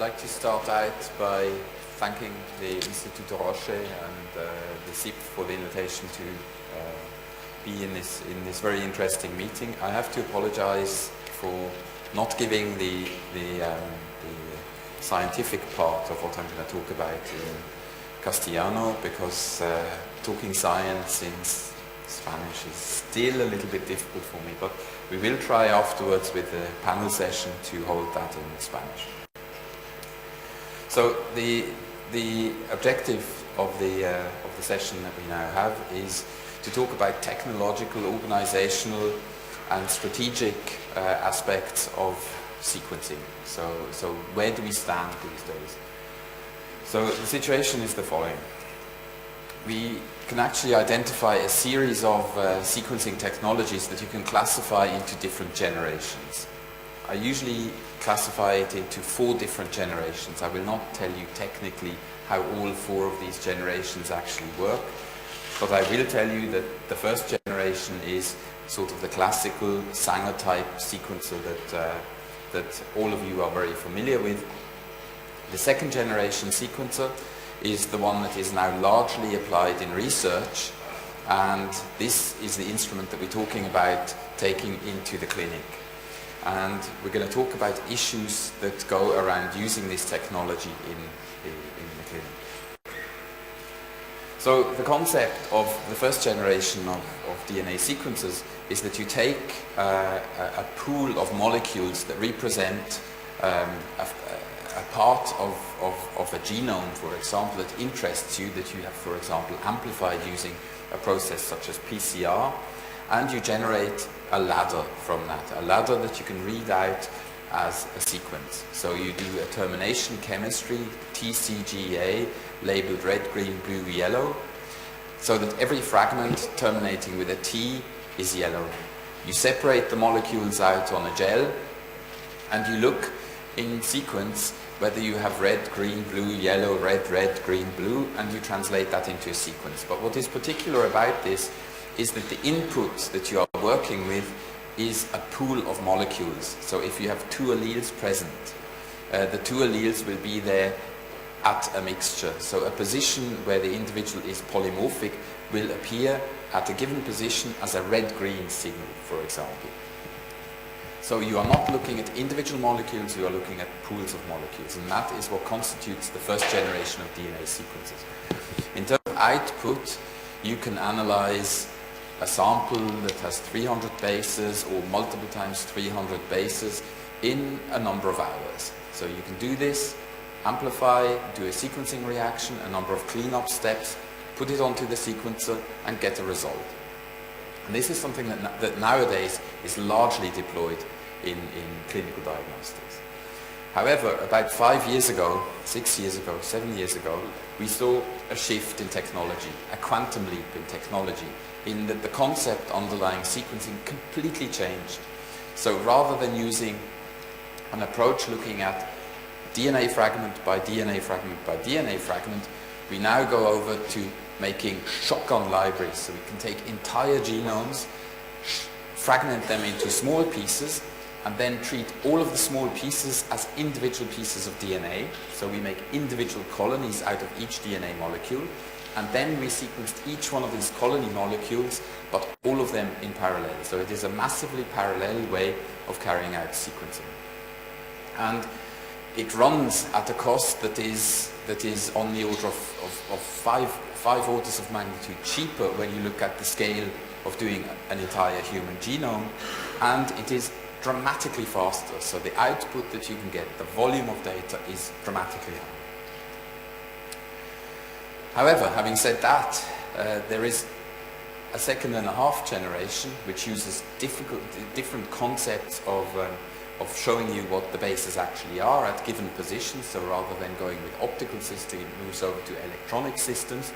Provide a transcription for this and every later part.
like to start out by thanking the Instituto Roche and the CIP for the invitation to be in this very interesting meeting. I have to apologize for not giving the scientific part of what I'm going to talk about in Castellano, because talking science in Spanish is still a little bit difficult for me, but we will try afterwards with the panel session to hold that in Spanish. So the objective of the session that we now have is to talk about technological, organizational and strategic aspects of sequencing. So where do we stand these days? So the situation is the following. We can actually identify a series of sequencing technologies that you can classify into different generations. I usually classify it into 4 different generations. I will not tell you technically how all 4 of these generations actually work, but I will tell you that the first generation is sort of the classical Sanger type sequencer that all of you are very familiar with. The second generation sequencer is the one that is now largely applied in research, and this is the instrument that we're talking about taking into the clinic. And we're going to talk about issues that go around using this technology in the clinic. So the concept of the first generation of DNA sequencers is that you take a pool of molecules that represent a part of a genome, for example, that interests you, that you have, for example, amplified using a process such as PCR, and you generate a ladder from that, a ladder that you can read out as a sequence. So you do a termination chemistry, TCGA, labeled red, green, blue, yellow, so that every fragment terminating with a T is yellow. You separate the molecules out on a gel, and you look in sequence whether you have red, green, blue, yellow, red, green, blue, and you translate that into a sequence. But what is particular about this is that the input that you are working with is a pool of molecules. So if you have 2 alleles present, the 2 alleles will be there at a mixture. So a position where the individual is polymorphic will appear at a given position as a red-green signal, for example. So you are not looking at individual molecules, you are looking at pools of molecules, and that is what constitutes the first generation of DNA sequences. In terms of output, you can analyze a sample that has 300 bases or multiple times 300 bases in a number of hours. So you can do this, amplify, do a sequencing reaction, a number of cleanup steps, put it onto the sequencer and get a result. And this is something that nowadays is largely deployed in clinical diagnostics. However, about 5 years ago, 6 years ago, 7 years ago, we saw a shift in technology, a quantum leap in technology, in that the concept underlying sequencing completely changed. So rather than using an approach looking at DNA fragment by DNA fragment by DNA fragment, we now go over to making shotgun libraries. So we can take entire genomes, fragment them into small pieces, and then treat all of the small pieces as individual pieces of DNA. So we make individual colonies out of each DNA molecule, and then we sequenced each one of these colony molecules, but all of them in parallel. So it is a massively parallel way of carrying out sequencing. And it runs at a cost that is on the order of five orders of magnitude cheaper when you look at the scale of doing an entire human genome, and it is dramatically faster. So the output that you can get, the volume of data, is dramatically higher. However, having said that, there is a second and a half generation which uses different concepts of showing you what the bases actually are at given positions. So rather than going with optical systems, it moves over to electronic systems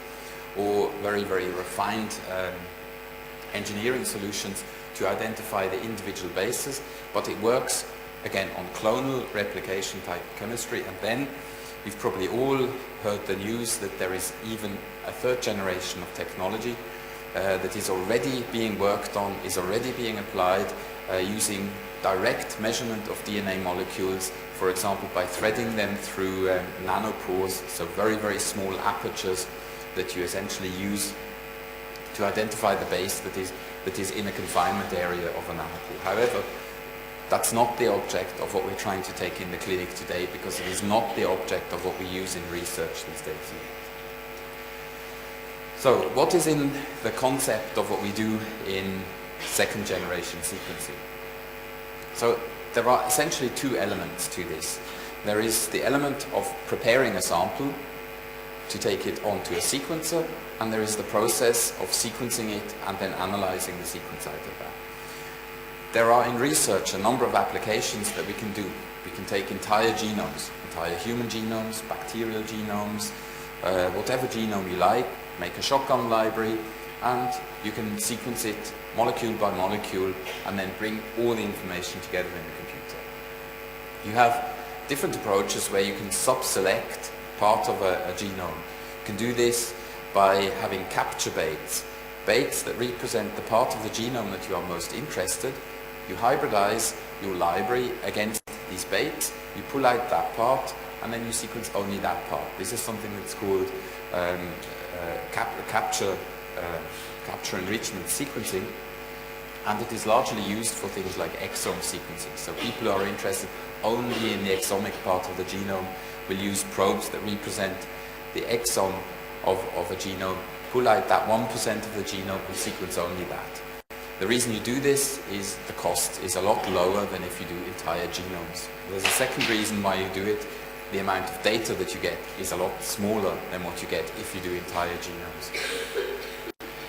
or very, very refined engineering solutions to identify the individual bases. But it works, again, on clonal replication type chemistry. And then you've probably all heard the news that there is even a third generation of technology that is already being worked on, is already being applied, using direct measurement of DNA molecules, for example by threading them through nanopores, so very, very small apertures that you essentially use to identify the base that is in a confinement area of a nanopore. However, that's not the object of what we're trying to take in the clinic today, because it is not the object of what we use in research these days. So what is in the concept of what we do in second generation sequencing? So there are essentially two elements to this. There is the element of preparing a sample to take it onto a sequencer, and there is the process of sequencing it and then analyzing the sequence out of that. There are in research a number of applications that we can do. We can take entire genomes, entire human genomes, bacterial genomes, whatever genome you like, make a shotgun library, and you can sequence it molecule by molecule and then bring all the information together in the computer. You have different approaches where you can sub-select part of a genome. You can do this by having capture baits, baits that represent the part of the genome that you are most interested. You hybridize your library against these baits, you pull out that part, and then you sequence only that part. This is something that's called capture enrichment sequencing, and it is largely used for things like exome sequencing. So people who are interested only in the exomic part of the genome will use probes that represent the exome of a genome, pull out that 1% of the genome and sequence only that. The reason you do this is the cost is a lot lower than if you do entire genomes. There's a second reason why you do it. The amount of data that you get is a lot smaller than what you get if you do entire genomes.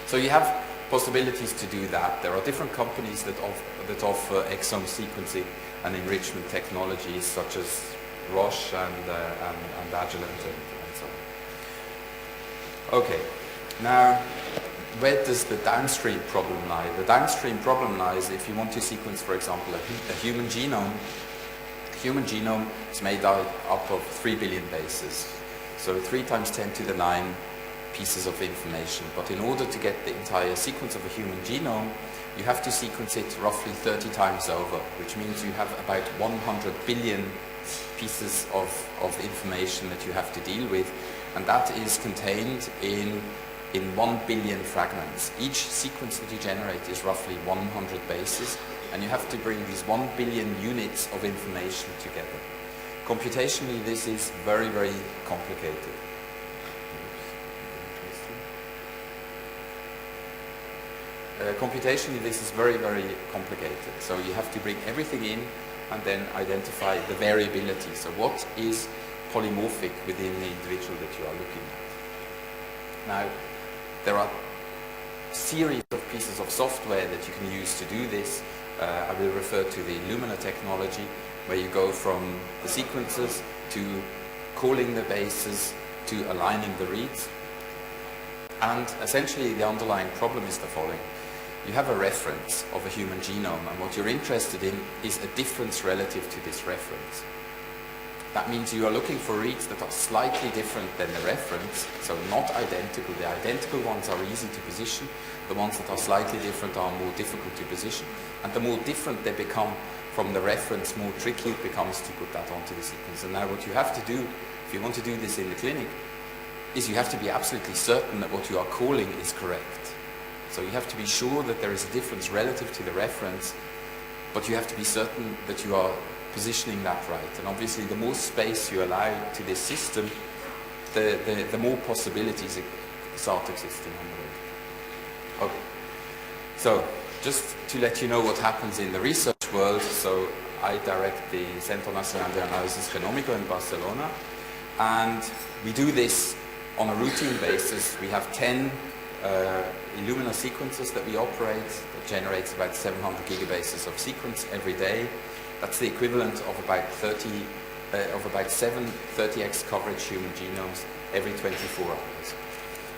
So you have possibilities to do that. There are different companies that offer exome sequencing and enrichment technologies, such as Roche and Agilent and so on. Okay, now where does the downstream problem lie? The downstream problem lies if you want to sequence, for example, a human genome. A human genome is made up of 3 billion bases, so 3 times 10 to the 9 pieces of information. But in order to get the entire sequence of a human genome, you have to sequence it roughly 30 times over, which means you have about 100 billion pieces of information that you have to deal with, and that is contained in 1 billion fragments. Each sequence that you generate is roughly 100 bases, and you have to bring these 1 billion units of information together. Computationally, this is very, very complicated. Computationally, this is very, very complicated. So you have to bring everything in and then identify the variability. So what is polymorphic within the individual that you are looking at? Now, there are a series of pieces of software that you can use to do this. I will refer to the Illumina technology, where you go from the sequences to calling the bases to aligning the reads. And essentially the underlying problem is the following. You have a reference of a human genome, and what you're interested in is a difference relative to this reference. That means you are looking for reads that are slightly different than the reference, so not identical. The identical ones are easy to position. The ones that are slightly different are more difficult to position. And the more different they become from the reference, more tricky it becomes to put that onto the sequence. And now what you have to do, if you want to do this in the clinic, is you have to be absolutely certain that what you are calling is correct. So you have to be sure that there is a difference relative to the reference, but you have to be certain that you are positioning that right. And obviously the more space you allow to this system, the more possibilities start existing on the way. Okay. So just to let you know what happens in the research world, so I direct the Centro Nacional de Análisis Genómico in Barcelona, and we do this on a routine basis. We have 10 Illumina sequences that we operate that generates about 700 gigabases of sequence every day. That's the equivalent of about 7 30x coverage human genomes every 24 hours.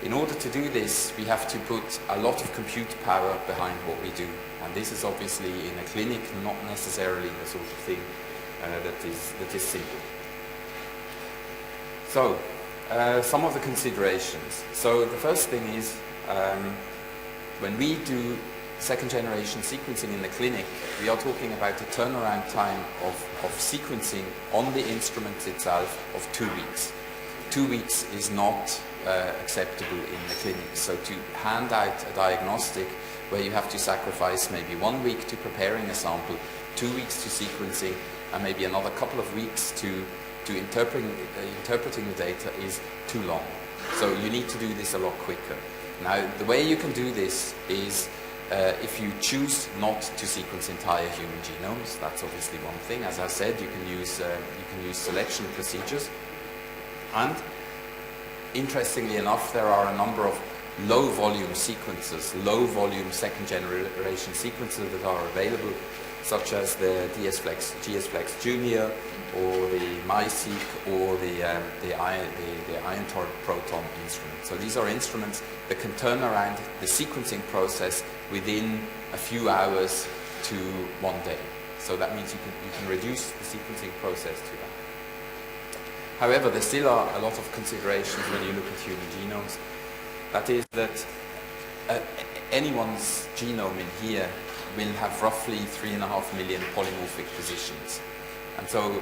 In order to do this, we have to put a lot of compute power behind what we do. And this is obviously in a clinic not necessarily the sort of thing that is simple. So, some of the considerations. So the first thing is, when we do second generation sequencing in the clinic, we are talking about a turnaround time of sequencing on the instrument itself of 2 weeks. 2 weeks is not acceptable in the clinic. So to hand out a diagnostic where you have to sacrifice maybe 1 week to preparing a sample, 2 weeks to sequencing, and maybe another couple of weeks to interpreting the data is too long. So you need to do this a lot quicker. Now, the way you can do this is if you choose not to sequence entire human genomes. That's obviously one thing. As I said, you can use selection procedures. And interestingly enough, there are a number of low-volume sequencers, low-volume second-generation sequencers that are available, such as the GSFlex Junior, or the MiSeq, or the IonTOR Proton instrument. So these are instruments that can turn around the sequencing process within a few hours to 1 day. So that means you can reduce the sequencing process to that. However, there still are a lot of considerations when you look at human genomes. That is that anyone's genome in here will have roughly 3.5 million polymorphic positions. And so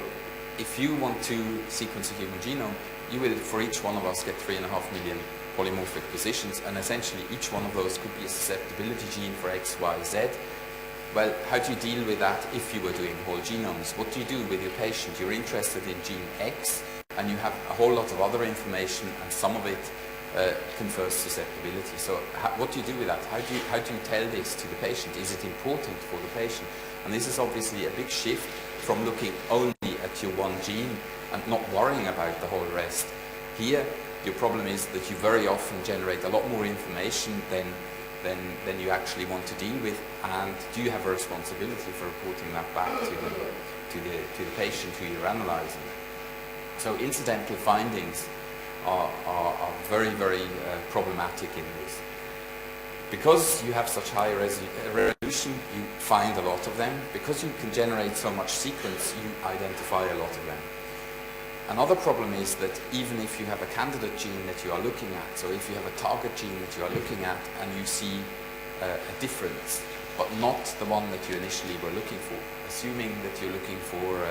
if you want to sequence a human genome, you will, for each one of us, get 3.5 million polymorphic positions, and essentially each one of those could be a susceptibility gene for X, Y, Z. Well, how do you deal with that if you were doing whole genomes? What do you do with your patient? You're interested in gene X, and you have a whole lot of other information, and some of it confers susceptibility. So what do you do with that? How do you tell this to the patient? Is it important for the patient? And this is obviously a big shift from looking only at your one gene and not worrying about the whole rest. Here, your problem is that you very often generate a lot more information than you actually want to deal with, and do you have a responsibility for reporting that back to the patient who you're analyzing? So incidental findings are very, very problematic in this. Because you have such high resolution, you find a lot of them. Because you can generate so much sequence, you identify a lot of them. Another problem is that even if you have a candidate gene that you are looking at, so if you have a target gene that you are looking at and you see a difference, but not the one that you initially were looking for, assuming that you're looking for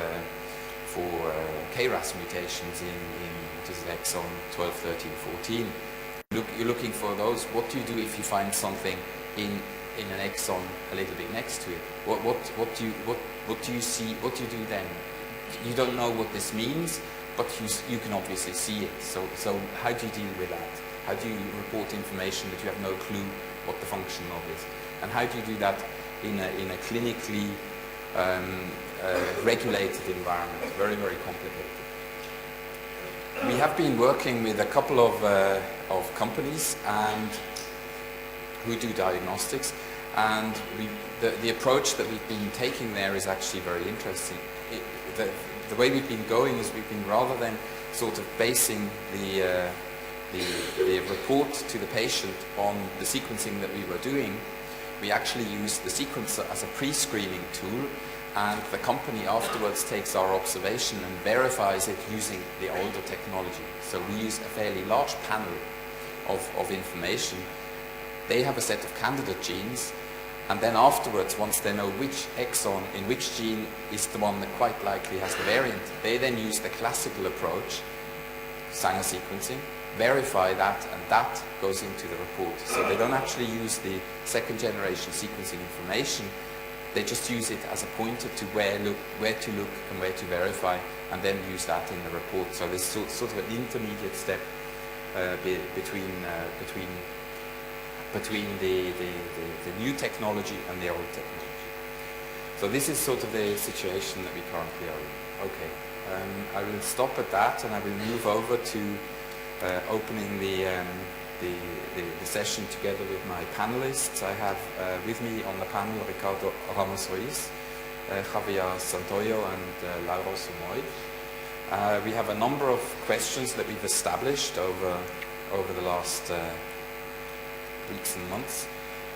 KRAS mutations in what is it, exon 12, 13, 14, you're looking for those. What do you do if you find something in an exon a little bit next to it? What do you see? What do you do then? You don't know what this means, but you can obviously see it. So how do you deal with that? How do you report information that you have no clue what the function of is? And how do you do that in a clinically regulated environment? Very, very complicated. We have been working with a couple of companies and who do diagnostics, and the approach that we've been taking there is actually very interesting. The way we've been going is we've been, rather than sort of basing the report to the patient on the sequencing that we were doing, we actually use the sequencer as a pre-screening tool, and the company afterwards takes our observation and verifies it using the older technology. So we use a fairly large panel of information. They have a set of candidate genes, and then afterwards, once they know which exon in which gene is the one that quite likely has the variant, they then use the classical approach, Sanger sequencing, verify that, and that goes into the report. So they don't actually use the second generation sequencing information, they just use it as a pointer to where to look and where to verify, and then use that in the report. So there's sort of an intermediate step between the new technology and the old technology. So this is sort of the situation that we currently are in. Okay, I will stop at that, and I will move over to opening the session together with my panelists. I have with me on the panel Ricardo Ramos-Ruiz, Javier Santoyo, and Laura Somoy. We have a number of questions that we've established over the last weeks and months,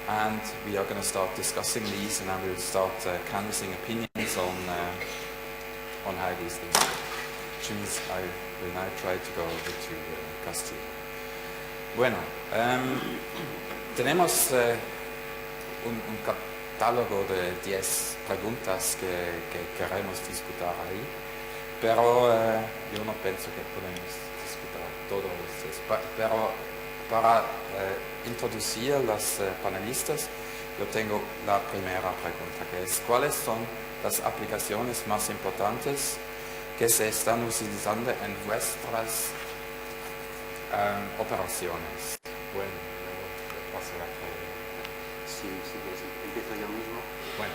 and we are going to start discussing these, and I will start canvassing opinions on how these things work. Which means I will now try to go over to Castillo. Bueno, tenemos un catálogo de 10 preguntas que queremos discutir ahí, pero yo no pienso que podemos discutir todo eso. Pero para introducir a los panelistas, yo tengo la primera pregunta, que es: ¿cuáles son las aplicaciones más importantes que se están utilizando en vuestras operaciones? Bueno, yo paso la palabra. Si quieres, empiezo yo mismo. Bueno.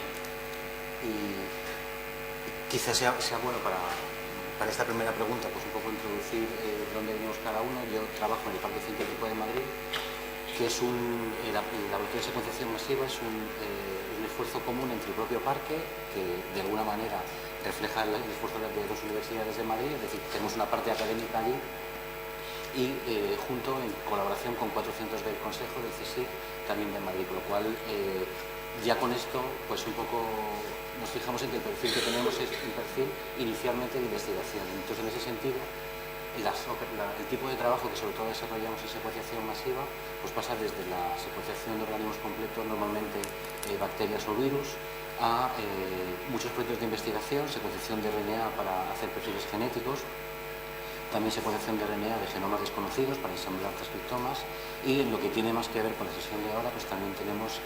Y quizás sea bueno para esta primera pregunta, pues un poco introducir dónde venimos cada uno. Yo trabajo en el Parque Científico de Madrid, que es el laboratorio de secuenciación masiva, es un esfuerzo común entre el propio parque, que de alguna manera refleja el esfuerzo de dos universidades de Madrid, es decir, tenemos una parte académica allí, y junto en colaboración con 4 centros del Consejo, del CSIC, también de Madrid, con lo cual ya con esto pues un poco nos fijamos en que el perfil que tenemos es un perfil inicialmente de investigación. Entonces, en ese sentido, el tipo de trabajo que sobre todo desarrollamos en secuenciación masiva pues pasa desde la secuenciación de organismos completos, normalmente bacterias o virus, a muchos proyectos de investigación, secuenciación de RNA para hacer perfiles genéticos, también secuenciación de RNA de genomas desconocidos para ensamblar transcriptomas, y en lo que tiene más que ver con la sesión de ahora, pues también tenemos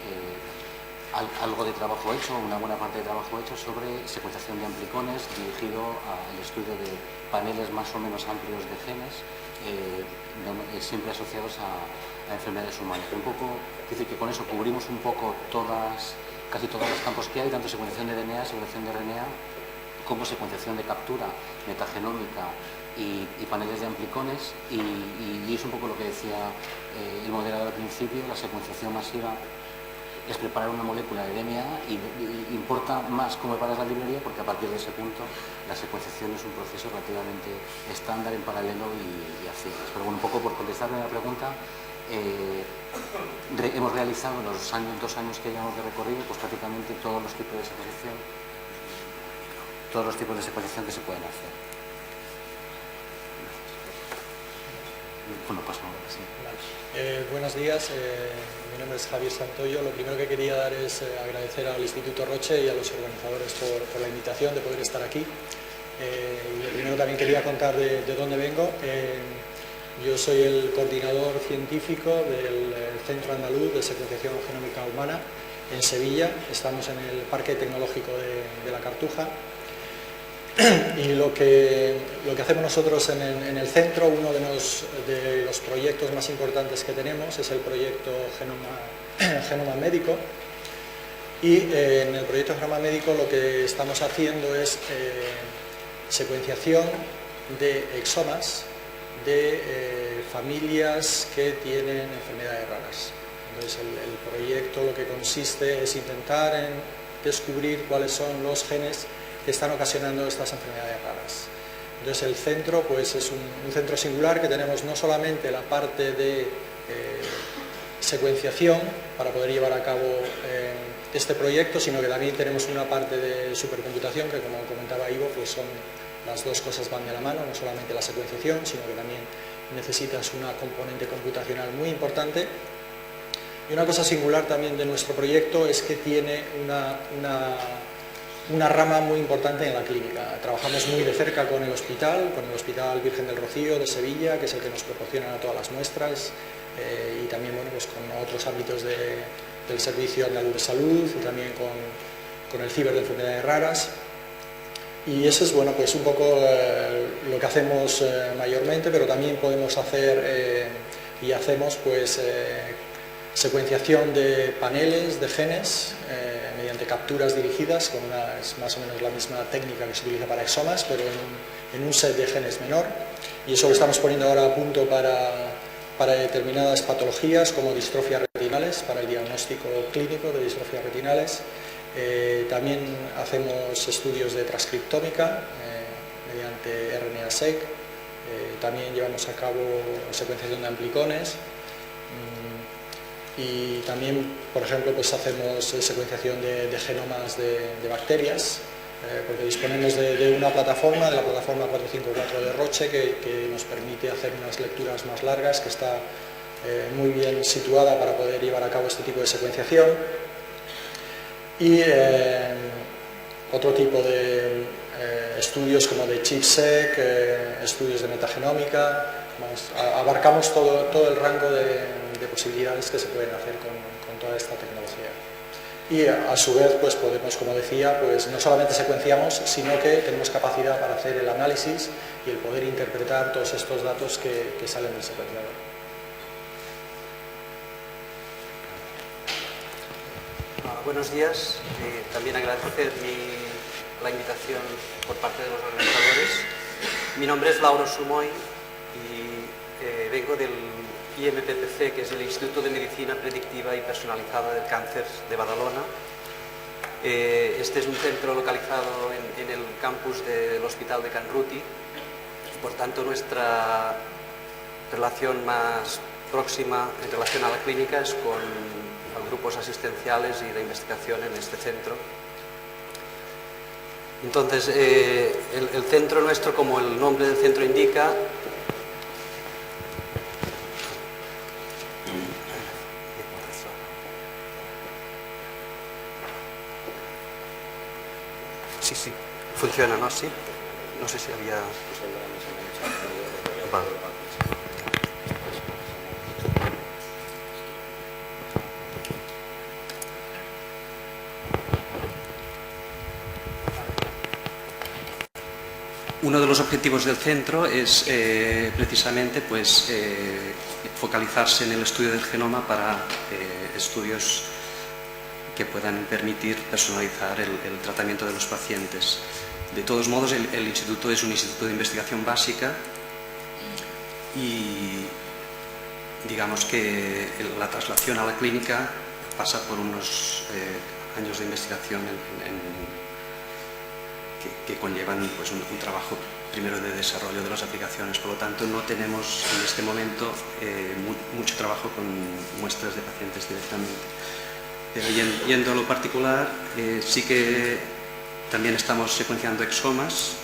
algo de trabajo hecho, una buena parte de trabajo hecho sobre secuenciación de amplicones dirigido al estudio de paneles más o menos amplios de genes, siempre asociados a enfermedades humanas. Un poco, es decir, que con eso cubrimos un poco casi todos los campos que hay, tanto secuenciación de DNA, secuenciación de RNA, como secuenciación de captura metagenómica y paneles de amplicones, y es un poco lo que decía el moderador al principio. La secuenciación masiva es preparar una molécula de DNA y importa más cómo preparas la librería, porque a partir de ese punto la secuenciación es un proceso relativamente estándar en paralelo y a ciegas. Pero bueno, un poco por contestar a la pregunta, hemos realizado en los 2 años que llevamos de recorrido pues prácticamente todos los tipos de secuenciación que se pueden hacer. Bueno, paso ahora, sí. Buenos días, mi nombre es Javier Santoyo. Lo primero que quería dar es agradecer al Instituto Roche y a los organizadores por la invitación de poder estar aquí. Y lo primero también quería contar de dónde vengo. Yo soy el coordinador científico del Centro Andaluz de Secuenciación Genómica Humana en Sevilla. Estamos en el Parque Tecnológico de la Cartuja. Y lo que hacemos nosotros en el centro, uno de los proyectos más importantes que tenemos es el proyecto Genoma Médico, y en el proyecto Genoma Médico lo que estamos haciendo es secuenciación de exomas de familias que tienen enfermedades raras. Entonces el proyecto lo que consiste es intentar en descubrir cuáles son los genes que están ocasionando estas enfermedades raras. Entonces el centro pues es un centro singular, que tenemos no solamente la parte de secuenciación para poder llevar a cabo este proyecto, sino que también tenemos una parte de supercomputación, que como comentaba Ivo, pues las dos cosas van de la mano, no solamente la secuenciación, sino que también necesitas una componente computacional muy importante. Y una cosa singular también de nuestro proyecto es que tiene una rama muy importante en la clínica. Trabajamos muy de cerca con el Hospital Virgen del Rocío de Sevilla, que es el que nos proporciona todas las muestras, y también pues con otros ámbitos del Servicio Andaluz de Salud, y también con el Ciber de Enfermedades Raras. Y eso es pues un poco lo que hacemos mayormente, pero también podemos hacer y hacemos pues secuenciación de paneles de genes mediante capturas dirigidas, es más o menos la misma técnica que se utiliza para exomas, pero en un set de genes menor, y eso lo estamos poniendo ahora a punto para determinadas patologías como distrofias retinales, para el diagnóstico clínico de distrofias retinales. También hacemos estudios de transcriptómica mediante RNA-seq. También llevamos a cabo secuenciación de amplicones. Y también, por ejemplo, pues hacemos secuenciación de genomas de bacterias, porque disponemos de una plataforma, de la plataforma 454 de Roche, que nos permite hacer unas lecturas más largas, que está muy bien situada para poder llevar a cabo este tipo de secuenciación. y otro tipo de estudios como de ChIP-seq, estudios de metagenómica. Abarcamos todo el rango de posibilidades que se pueden hacer con toda esta tecnología. Y a su vez pues podemos, como decía, pues no solamente secuenciamos, sino que tenemos capacidad para hacer el análisis y el poder interpretar todos estos datos que salen del secuenciador. Buenos días. También agradecer la invitación por parte de los organizadores. Mi nombre es Lauro Sumoy y vengo del IMPPC, que es el Instituto de Medicina Predictiva y Personalizada del Cáncer de Badalona. Este es un centro localizado en el campus del Hospital de Can Ruti y, por tanto, nuestra relación más próxima en relación a la clínica es con grupos asistenciales y de investigación en este centro. Entonces, el centro nuestro, como el nombre del centro indica, sí, funciona, ¿no? Sí. No sé si había... Vale. Uno de los objetivos del centro es precisamente pues, focalizarse en el estudio del genoma para estudios que puedan permitir personalizar el tratamiento de los pacientes. De todos modos, el instituto es un instituto de investigación básica y digamos que la traslación a la clínica pasa por unos años de investigación que conllevan pues, un trabajo primero de desarrollo de las aplicaciones. Por lo tanto, no tenemos en este momento mucho trabajo con muestras de pacientes directamente. Pero yendo a lo particular, sí que también estamos secuenciando exomas.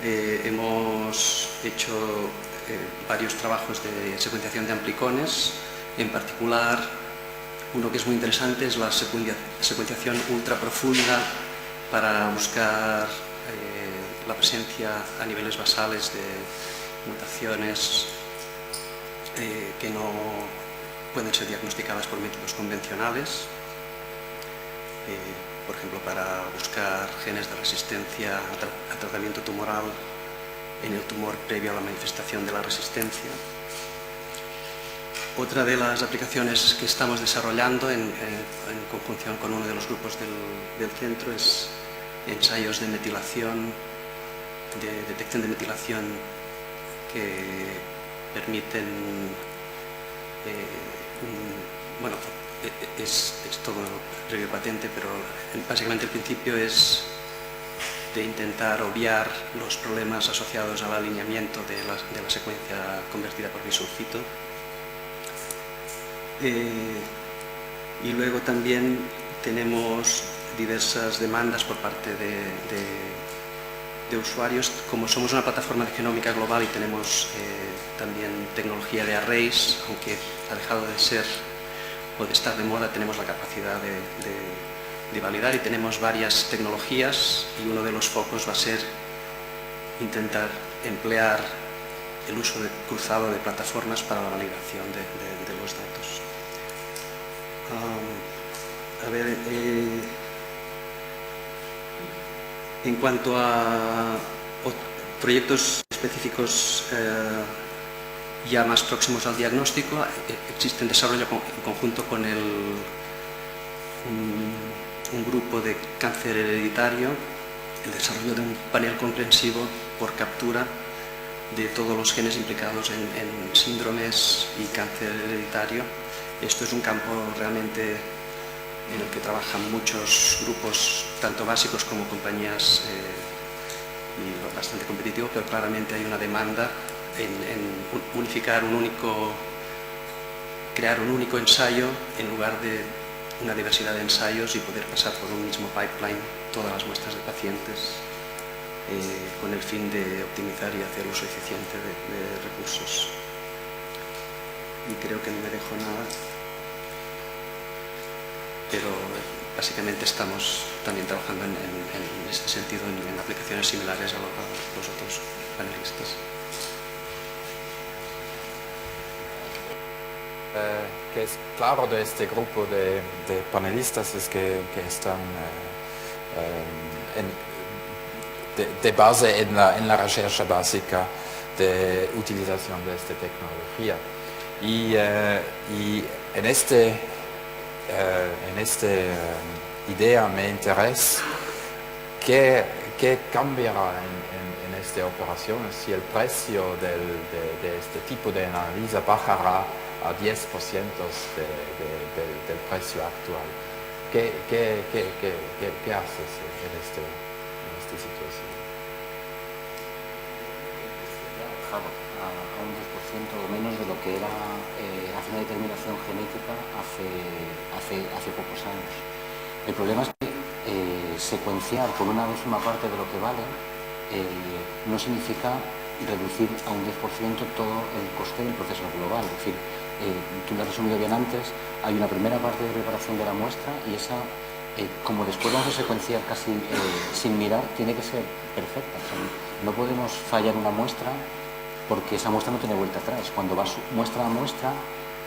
Hemos hecho varios trabajos de secuenciación de amplicones. En particular, uno que es muy interesante es la secuenciación ultra profunda para buscar la presencia a niveles basales de mutaciones que no pueden ser diagnosticadas por métodos convencionales, por ejemplo, para buscar genes de resistencia a tratamiento tumoral en el tumor previo a la manifestación de la resistencia. Otra de las aplicaciones que estamos desarrollando en conjunción con uno de los grupos del centro es ensayos de metilación, de detección de metilación que permiten, bueno, es todo previo patente, pero básicamente el principio es de intentar obviar los problemas asociados al alineamiento de la secuencia convertida por bisulfito. Y luego también tenemos diversas demandas por parte de usuarios. Como somos una plataforma de genómica global y tenemos también tecnología de arrays, aunque ha dejado de ser o de estar de moda, tenemos la capacidad de validar y tenemos varias tecnologías, y uno de los focos va a ser intentar emplear el uso cruzado de plataformas para la validación de los datos. En cuanto a proyectos específicos ya más próximos al diagnóstico, existe en desarrollo en conjunto con un grupo de cáncer hereditario, el desarrollo de un panel comprensivo por captura de todos los genes implicados en síndromes y cáncer hereditario. Esto es un campo realmente en el que trabajan muchos grupos, tanto básicos como compañías, y bastante competitivo, pero claramente hay una demanda en unificar crear un único ensayo en lugar de una diversidad de ensayos y poder pasar por un mismo pipeline todas las muestras de pacientes con el fin de optimizar y hacer uso eficiente de recursos. Y creo que no me dejo nada, pero básicamente estamos también trabajando en este sentido, en aplicaciones similares a los otros panelistas. Que es claro de este grupo de panelistas es que están de base en la rechercha básica de utilización de esta tecnología. Y en esta idea me interesa qué cambiará en esta operación si el precio de este tipo de análisis bajará a 10% del precio actual. ¿Qué haces en esta situación? Bajado a un 10% o menos de lo que era hacer una determinación genética hace pocos años. El problema es que secuenciar por una décima parte de lo que vale no significa reducir a un 10% todo el coste del proceso global. Es decir, tú lo has resumido bien antes, hay una primera parte de preparación de la muestra y esa, como después vamos a secuenciar casi sin mirar, tiene que ser perfecta. O sea, no podemos fallar una muestra porque esa muestra no tiene vuelta atrás. Cuando vas muestra a muestra,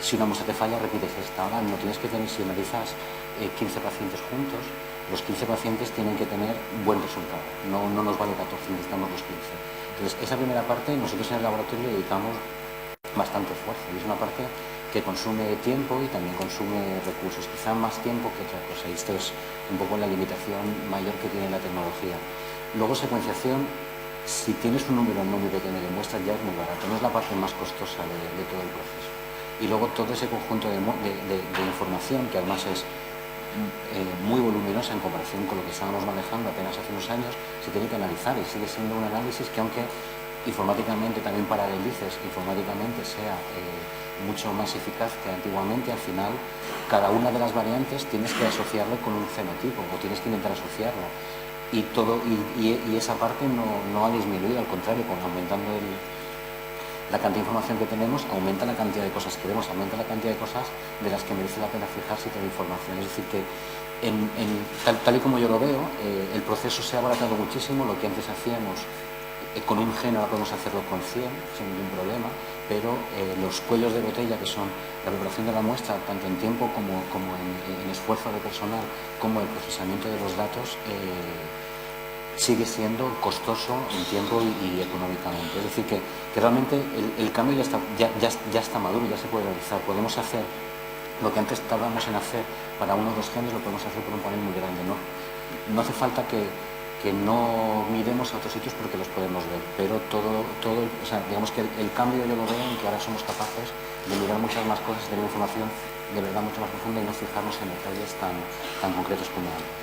si una muestra te falla, repites esta. Ahora no tienes que tener, si analizas 15 pacientes juntos, los 15 pacientes tienen que tener buen resultado. No nos vale 14, necesitamos los 15. Entonces, esa primera parte nosotros en el laboratorio dedicamos bastante esfuerzo y es una parte que consume tiempo y también consume recursos, quizá más tiempo que otra cosa, y esto es un poco la limitación mayor que tiene la tecnología. Luego, secuenciación, si tienes un número muy pequeño de muestras ya es muy barato, no es la parte más costosa de todo el proceso. Y luego todo ese conjunto de información, que además es muy voluminosa en comparación con lo que estábamos manejando apenas hace unos años, se tiene que analizar y sigue siendo un análisis que, aunque informáticamente también paralelices, informáticamente sea mucho más eficaz que antiguamente, al final cada una de las variantes tienes que asociarlo con un fenotipo o tienes que intentar asociarlo y esa parte no ha disminuido, al contrario, con aumentando la cantidad de información que tenemos, aumenta la cantidad de cosas que vemos, aumenta la cantidad de cosas de las que merece la pena fijarse y tener información. Es decir, que tal y como yo lo veo, el proceso se ha abaratado muchísimo. Lo que antes hacíamos con un gen ahora podemos hacerlo con 100 sin ningún problema, pero los cuellos de botella, que son la preparación de la muestra, tanto en tiempo como en esfuerzo de personal, como el procesamiento de los datos, sigue siendo costoso en tiempo y económicamente. Es decir, que realmente el cambio ya está maduro, ya se puede realizar. Podemos hacer lo que antes tardábamos en hacer para uno o dos genes, lo podemos hacer por un panel muy grande. No hace falta que no miremos a otros sitios porque los podemos ver, pero o sea, digamos que el cambio yo lo veo en que ahora somos capaces de mirar muchas más cosas, de tener información de verdad mucho más profunda y no fijarnos en detalles tan concretos como antes.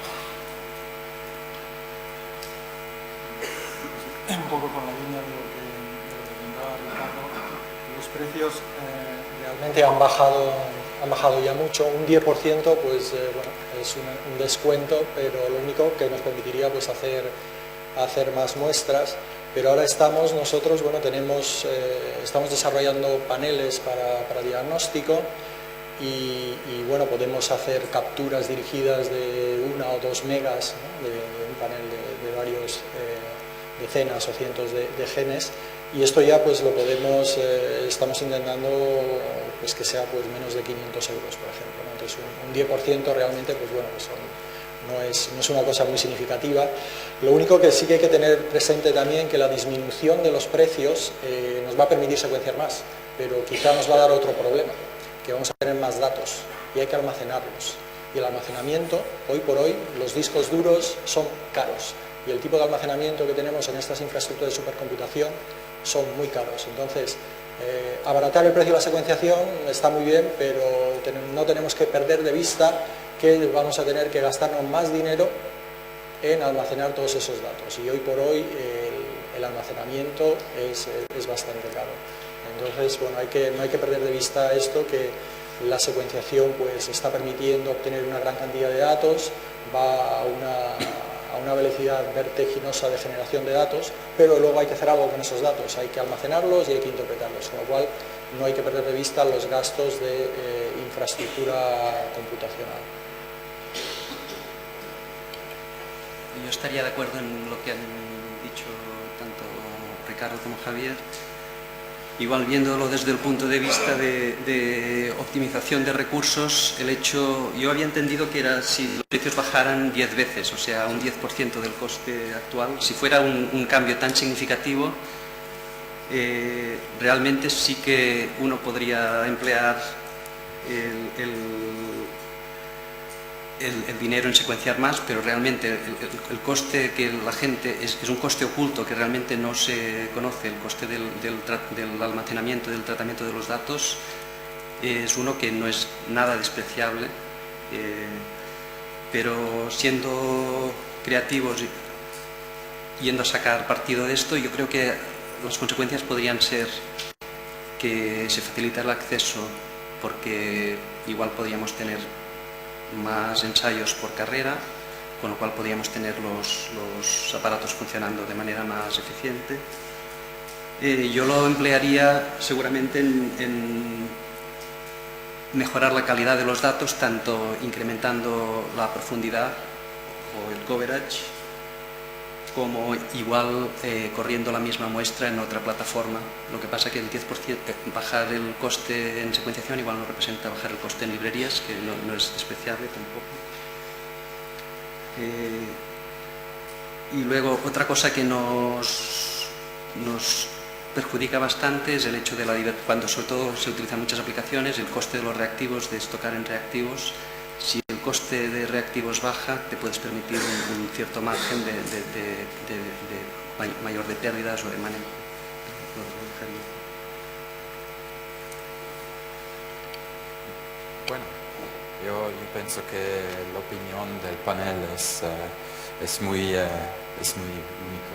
Un poco con la línea de lo que comentaba Ricardo, los precios realmente han bajado ya mucho. Un 10% pues bueno, es un descuento, pero lo único que nos permitiría pues hacer más muestras. Pero ahora estamos desarrollando paneles para diagnóstico y bueno, podemos hacer capturas dirigidas de 1 o 2 megas, ¿no? de un panel de varios decenas o cientos de genes, y esto ya pues lo podemos, estamos intentando pues que sea pues menos de 500 euros, por ejemplo, ¿no? Entonces un 10% realmente pues bueno, pues no es una cosa muy significativa. Lo único que sí que hay que tener presente también que la disminución de los precios nos va a permitir secuenciar más, pero quizá nos va a dar otro problema, que vamos a tener más datos y hay que almacenarlos, y el almacenamiento, hoy por hoy, los discos duros son caros y el tipo de almacenamiento que tenemos en estas infraestructuras de supercomputación son muy caros. Entonces, abaratar el precio de la secuenciación está muy bien, pero no tenemos que perder de vista que vamos a tener que gastarnos más dinero en almacenar todos esos datos, y hoy por hoy el almacenamiento es bastante caro. Entonces, bueno, no hay que perder de vista esto, que la secuenciación pues está permitiendo obtener una gran cantidad de datos, va a una velocidad vertiginosa de generación de datos, pero luego hay que hacer algo con esos datos, hay que almacenarlos y hay que interpretarlos, con lo cual no hay que perder de vista los gastos de infraestructura computacional. yo estaría de acuerdo en lo que han dicho tanto Ricardo como Javier. Igual viéndolo desde el punto de vista de optimización de recursos, yo había entendido que era si los precios bajaran 10 veces, o sea, un 10% del coste actual. Si fuera un cambio tan significativo, realmente sí que uno podría emplear el dinero en secuenciar más, pero realmente el coste que la gente es un coste oculto que realmente no se conoce. El coste del almacenamiento, del tratamiento de los datos es uno que no es nada despreciable, pero siendo creativos y yendo a sacar partido de esto, yo creo que las consecuencias podrían ser que se facilita el acceso, porque igual podríamos tener más ensayos por carrera, con lo cual podríamos tener los aparatos funcionando de manera más eficiente. Yo lo emplearía seguramente en mejorar la calidad de los datos, tanto incrementando la profundidad o el coverage, como igual corriendo la misma muestra en otra plataforma. Lo que pasa que el 10%, bajar el coste en secuenciación igual no representa bajar el coste en librerías, que no es despreciable tampoco. Y luego otra cosa que nos perjudica bastante es el hecho de cuando sobre todo se utilizan muchas aplicaciones, el coste de los reactivos, de estocar en reactivos. Si el coste de reactivos baja, te puedes permitir un cierto margen de mayor de pérdidas o de manejo. Bueno, yo pienso que la opinión del panel es muy única.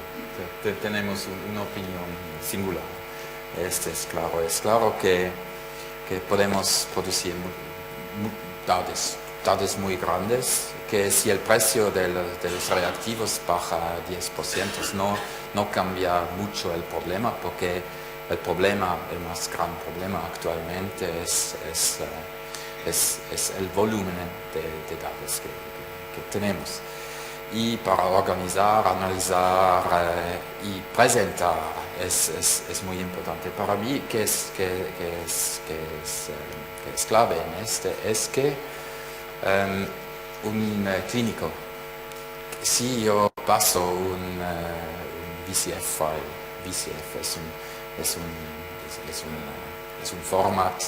Tenemos una opinión singular. Es claro que podemos producir datos muy grandes, que si el precio de los reactivos baja 10%, no cambia mucho el problema, porque el más gran problema actualmente es el volumen de datos que tenemos. Y para organizar, analizar y presentar es muy importante. Para mí, que es clave en es que un clínico, si yo paso un VCF file, VCF es un format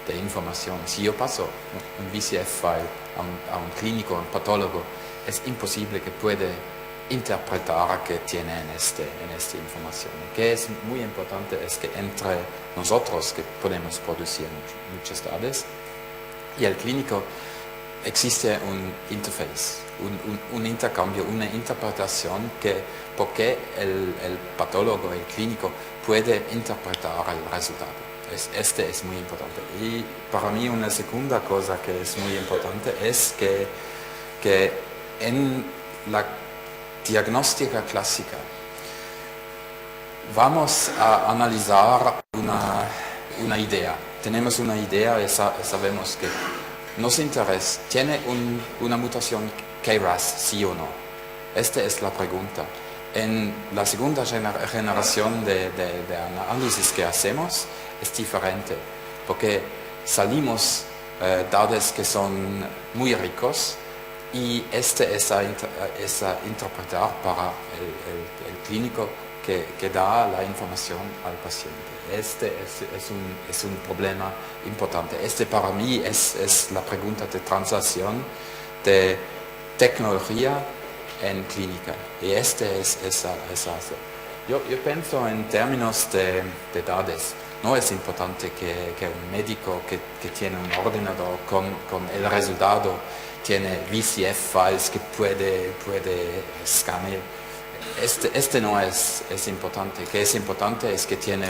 de información. Si yo paso un VCF file a un clínico, a un patólogo, es imposible que pueda interpretar qué tiene en esta información. Que es muy importante es que entre nosotros, que podemos producir muchos datos, y el clínico, existe un interface, un intercambio, una interpretación porque el patólogo, el clínico, puede interpretar el resultado. Este es muy importante. Y para mí una segunda cosa que es muy importante es que en la diagnóstica clásica vamos a analizar una idea. Tenemos una idea y sabemos que nos interesa, ¿tiene una mutación KRAS, sí o no? Esta es la pregunta. En la segunda generación de análisis que hacemos es diferente, porque salimos datos que son muy ricos y este es a interpretar para el clínico que da la información al paciente. Este es un problema importante. Este para mí es la pregunta de transición de tecnología en clínica. Y este es yo pienso en términos de datos. No es importante que un médico que tiene un ordenador con el resultado tiene VCF files que puede escanear. Este no es importante. Que es importante es que tiene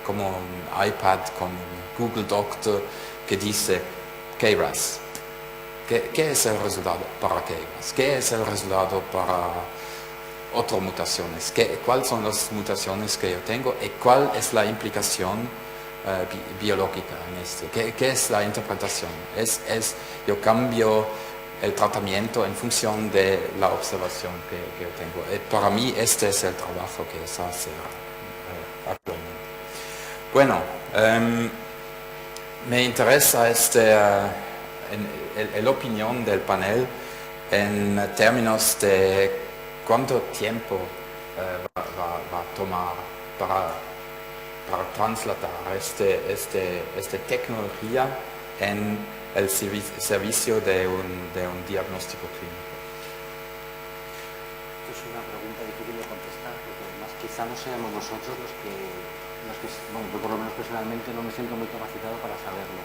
como un iPad con Google Doctor que dice KRAS. ¿Qué es el resultado para KRAS? ¿Qué es el resultado para otras mutaciones? ¿Cuáles son las mutaciones que yo tengo y cuál es la implicación biológica en esto? ¿Qué es la interpretación? Yo cambio el tratamiento en función de la observación que yo tengo. Para mí este es el trabajo que se hace actualmente. Bueno, me interesa la opinión del panel en términos de cuánto tiempo va a tomar para trasladar esta tecnología en el servicio de un diagnóstico clínico. Es una pregunta difícil de contestar, porque además quizá no seamos nosotros los que bueno, yo por lo menos personalmente no me siento muy capacitado para saberlo,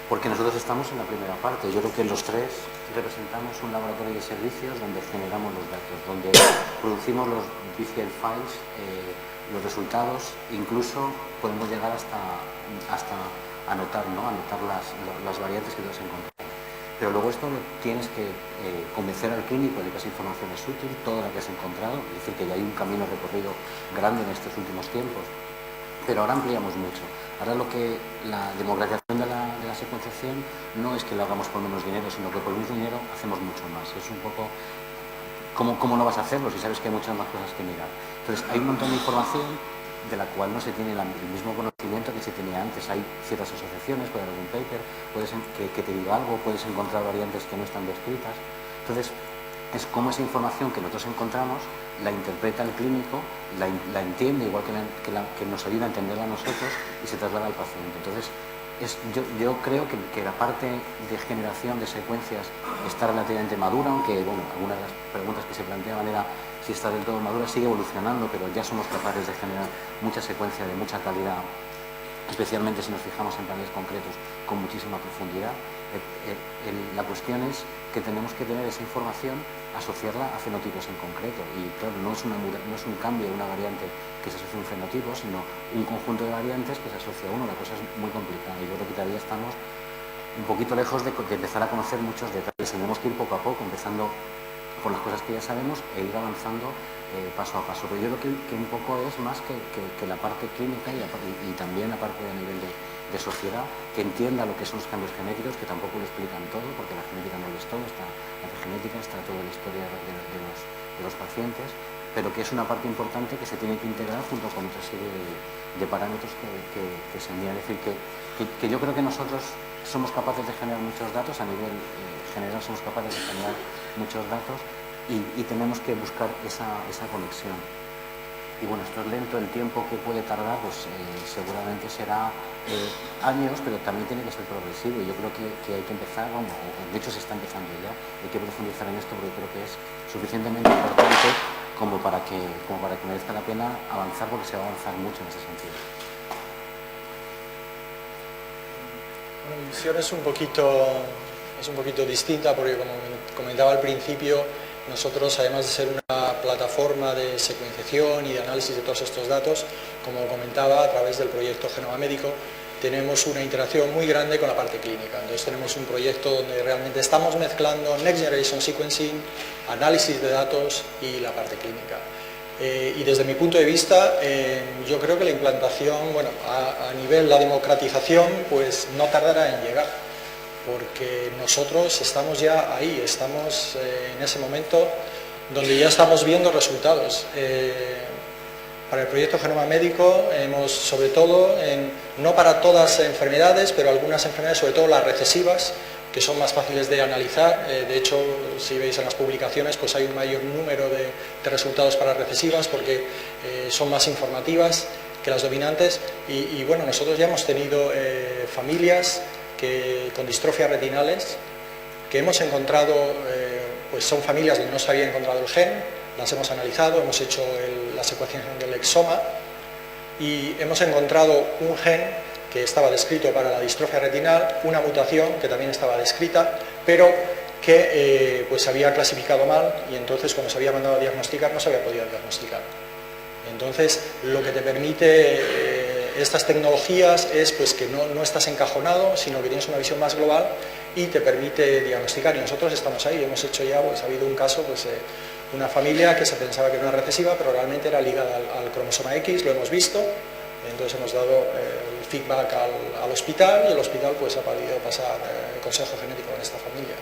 porque nosotros estamos en la primera parte. Yo creo que los tres representamos un laboratorio de servicios donde generamos los datos, donde producimos los BCL files, los resultados, incluso podemos llegar hasta anotar, ¿no? Anotar las variantes que tú has encontrado. Pero luego esto tienes que convencer al clínico de que esa información es útil, toda la que has encontrado, es decir, que ya hay un camino recorrido grande en estos últimos tiempos. Pero ahora ampliamos mucho. Ahora la democratización de la secuenciación no es que lo hagamos por menos dinero, sino que por menos dinero hacemos mucho más. Es un poco, ¿cómo no vas a hacerlo si sabes que hay muchas más cosas que mirar? Entonces, hay un montón de información de la cual no se tiene el mismo conocimiento que se tenía antes. Hay ciertas asociaciones, puede haber un paper, que te diga algo, puedes encontrar variantes que no están descritas. Entonces, es como esa información que nosotros encontramos la interpreta el clínico, la entiende igual que nos ayuda a entenderla a nosotros y se traslada al paciente. Entonces, yo creo que la parte de generación de secuencias está relativamente madura, aunque bueno, algunas de las preguntas que se planteaban era si está del todo madura, sigue evolucionando, pero ya somos capaces de generar mucha secuencia de mucha calidad, especialmente si nos fijamos en paneles concretos con muchísima profundidad. La cuestión es que tenemos que tener esa información, asociarla a fenotipos en concreto, y claro, no es un cambio de una variante que se asocia a un fenotipo, sino un conjunto de variantes que se asocia a uno. La cosa es muy complicada y yo creo que todavía estamos un poquito lejos de empezar a conocer muchos detalles. Tenemos que ir poco a poco, empezando por las cosas que ya sabemos e ir avanzando paso a paso. Pero yo creo que un poco es más que la parte clínica y también la parte a nivel de sociedad, que entienda lo que son los cambios genéticos, que tampoco lo explican todo, porque la genética no lo es todo, está la genética, está toda la historia de los pacientes, pero que es una parte importante que se tiene que integrar junto con otra serie de parámetros que se miran. Es decir, que yo creo que nosotros somos capaces de generar muchos datos, a nivel general somos capaces de generar muchos datos y tenemos que buscar esa conexión. Y bueno, esto es lento, el tiempo que puede tardar pues seguramente será años, pero también tiene que ser progresivo, y yo creo que hay que empezar, bueno, de hecho se está empezando ya, hay que profundizar en esto porque creo que es suficientemente importante como para que merezca la pena avanzar, porque se va a avanzar mucho en ese sentido. Bueno, mi visión es un poquito distinta, porque como comentaba al principio, nosotros, además de ser una plataforma de secuenciación y de análisis de todos estos datos, como comentaba, a través del proyecto Genoma Médico, tenemos una interacción muy grande con la parte clínica. Entonces tenemos un proyecto donde realmente estamos mezclando Next Generation Sequencing, análisis de datos y la parte clínica. Y desde mi punto de vista, yo creo que la implantación, bueno, a nivel la democratización, pues no tardará en llegar, porque nosotros estamos ya ahí, estamos en ese momento donde ya estamos viendo resultados. Para el proyecto Genoma Médico hemos, sobre todo, no para todas las enfermedades, pero algunas enfermedades, sobre todo las recesivas, que son más fáciles de analizar. De hecho, si veis en las publicaciones, pues hay un mayor número de resultados para recesivas, porque son más informativas que las dominantes. Y bueno, nosotros ya hemos tenido familias con distrofias retinales que hemos encontrado, pues son familias donde no se había encontrado el gen, las hemos analizado, hemos hecho la secuenciación del exoma y hemos encontrado un gen que estaba descrito para la distrofia retinal, una mutación que también estaba descrita, pero que pues se había clasificado mal, y entonces cuando se había mandado a diagnosticar no se había podido diagnosticar. Entonces, lo que te permite estas tecnologías es pues que no estás encajonado, sino que tienes una visión más global y te permite diagnosticar. Y nosotros estamos ahí, hemos hecho ya, pues ha habido un caso, pues una familia que se pensaba que era una recesiva, pero realmente era ligada al cromosoma X, lo hemos visto. Entonces hemos dado el feedback al hospital, y el hospital pues ha podido pasar consejo genético en esta familia.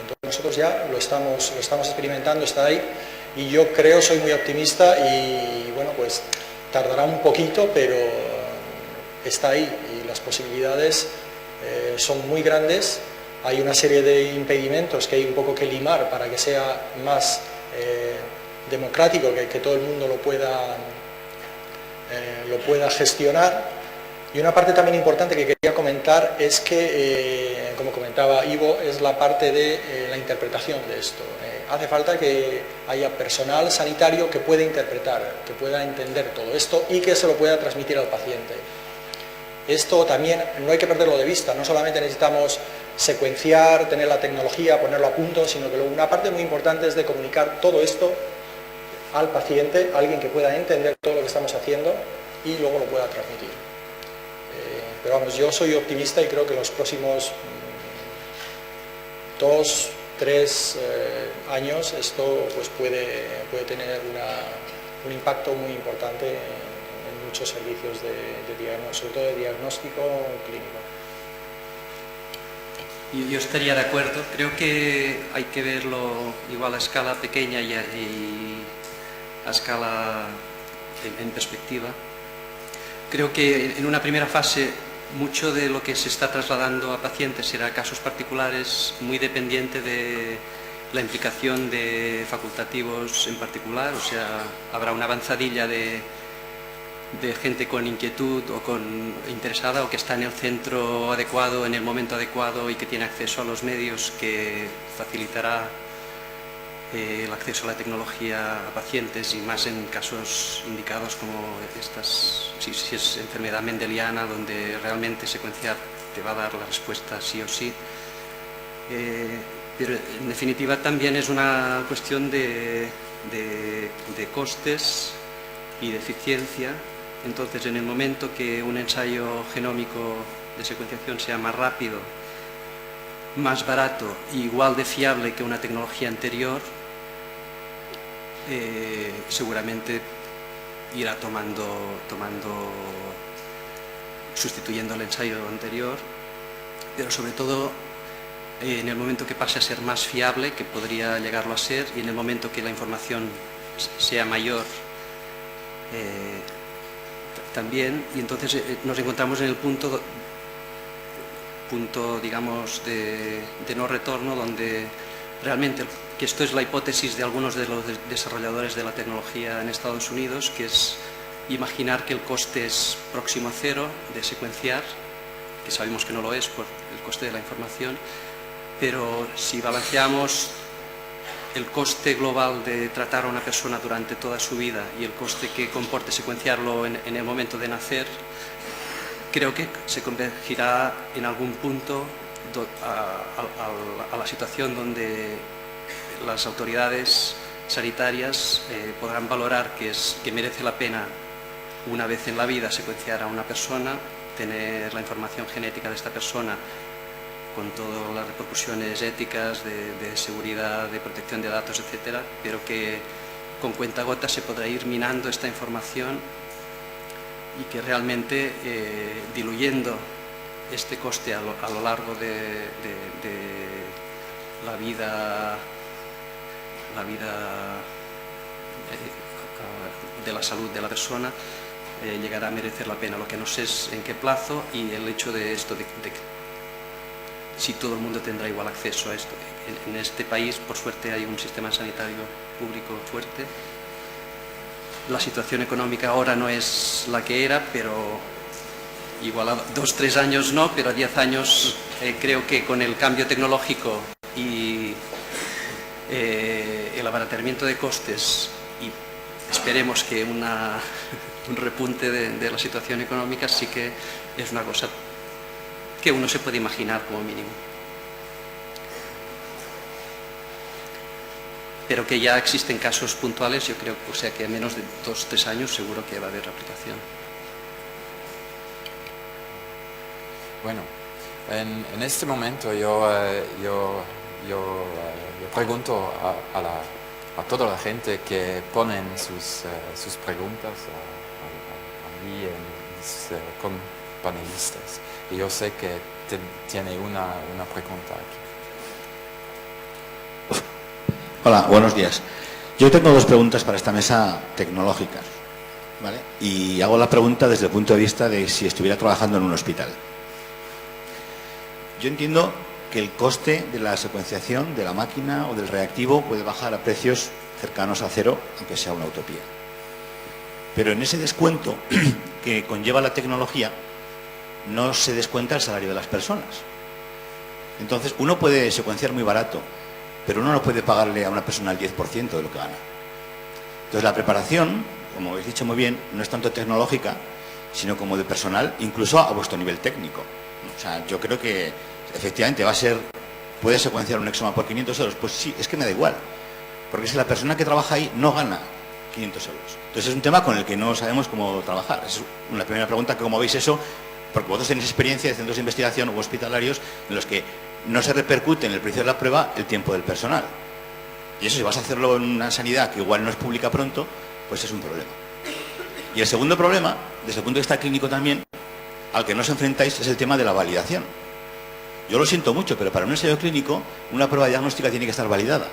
Entonces nosotros ya lo estamos experimentando, está ahí, y yo creo, soy muy optimista y bueno, pues tardará un poquito, pero está ahí y las posibilidades son muy grandes. Hay una serie de impedimentos que hay un poco que limar para que sea más democrático, que todo el mundo lo pueda gestionar. Y una parte también importante que quería comentar es que, como comentaba Ivo, es la parte de la interpretación de esto. Hace falta que haya personal sanitario que pueda interpretar, que pueda entender todo esto y que se lo pueda transmitir al paciente. Esto también no hay que perderlo de vista, no solamente necesitamos secuenciar, tener la tecnología, ponerlo a punto, sino que una parte muy importante es de comunicar todo esto al paciente, alguien que pueda entender todo lo que estamos haciendo y luego lo pueda transmitir. Pero vamos, yo soy optimista y creo que en los próximos 2, 3 años esto pues puede tener un impacto muy importante en muchos servicios de diagnóstico, sobre todo de diagnóstico clínico. Yo estaría de acuerdo, creo que hay que verlo igual a escala pequeña y a escala en perspectiva. Creo que en una primera fase mucho de lo que se está trasladando a pacientes será casos particulares, muy dependiente de la implicación de facultativos en particular, o sea, habrá una avanzadilla de gente con inquietud o interesada o que está en el centro adecuado, en el momento adecuado y que tiene acceso a los medios que facilitará el acceso a la tecnología a pacientes y más en casos indicados como estas, si es enfermedad mendeliana donde realmente secuenciar te va a dar la respuesta sí o sí. Pero en definitiva también es una cuestión de costes y de eficiencia. Entonces, en el momento que un ensayo genómico de secuenciación sea más rápido, más barato e igual de fiable que una tecnología anterior, seguramente irá sustituyendo el ensayo anterior, pero sobre todo en el momento que pase a ser más fiable, que podría llegarlo a ser, y en el momento que la información sea mayor también, y entonces nos encontramos en el punto digamos de no retorno, donde realmente, que esto es la hipótesis de algunos de los desarrolladores de la tecnología en Estados Unidos, que es imaginar que el coste es próximo a cero de secuenciar, que sabemos que no lo es por el coste de la información, pero si balanceamos el coste global de tratar a una persona durante toda su vida y el coste que comporte secuenciarlo en el momento de nacer, creo que se convergirá en algún punto a la situación donde las autoridades sanitarias podrán valorar que merece la pena una vez en la vida secuenciar a una persona, tener la información genética de esta persona con todas las repercusiones éticas, de seguridad, de protección de datos, etcétera, pero que con cuentagotas se podrá ir minando esta información y que realmente diluyendo este coste a lo largo de la vida de la salud de la persona, llegará a merecer la pena. Lo que no sé es en qué plazo y el hecho de esto, de si todo el mundo tendrá igual acceso a esto. En este país, por suerte, hay un sistema sanitario público fuerte. La situación económica ahora no es la que era, pero igual a 2 o 3 años no, pero a 10 años creo que con el cambio tecnológico y el abaratamiento de costes y esperemos que un repunte de la situación económica, sí que es una cosa que uno se puede imaginar como mínimo. Pero que ya existen casos puntuales, yo creo, o sea que en menos de 2 o 3 años seguro que va a haber aplicación. Bueno, en este momento yo pregunto a toda la gente que ponen sus preguntas a mí y a mis companelistas. Y yo sé que tiene una pregunta aquí. Hola, buenos días. Yo tengo dos preguntas para esta mesa tecnológicas, ¿vale? Y hago la pregunta desde el punto de vista de si estuviera trabajando en un hospital. Yo entiendo que el coste de la secuenciación de la máquina o del reactivo puede bajar a precios cercanos a cero, aunque sea una utopía. Pero en ese descuento que conlleva la tecnología no se descuenta el salario de las personas. Entonces, uno puede secuenciar muy barato, pero uno no puede pagarle a una persona el 10% de lo que gana. Entonces, la preparación, como habéis dicho muy bien, no es tanto tecnológica, sino como de personal, incluso a vuestro nivel técnico. O sea, yo creo que efectivamente puede secuenciar un exoma por 500 euros. Pues sí, es que me da igual, porque si la persona que trabaja ahí no gana 500 euros. Entonces, es un tema con el que no sabemos cómo trabajar. Es una primera pregunta, que cómo veis eso, porque vosotros tenéis experiencia de centros de investigación u hospitalarios en los que no se repercute en el precio de la prueba el tiempo del personal. Y eso, si vas a hacerlo en una sanidad que igual no es pública pronto, pues es un problema. Y el segundo problema, desde el punto de vista clínico también, al que no os enfrentáis, es el tema de la validación. Yo lo siento mucho, pero para un ensayo clínico, una prueba diagnóstica tiene que estar validada.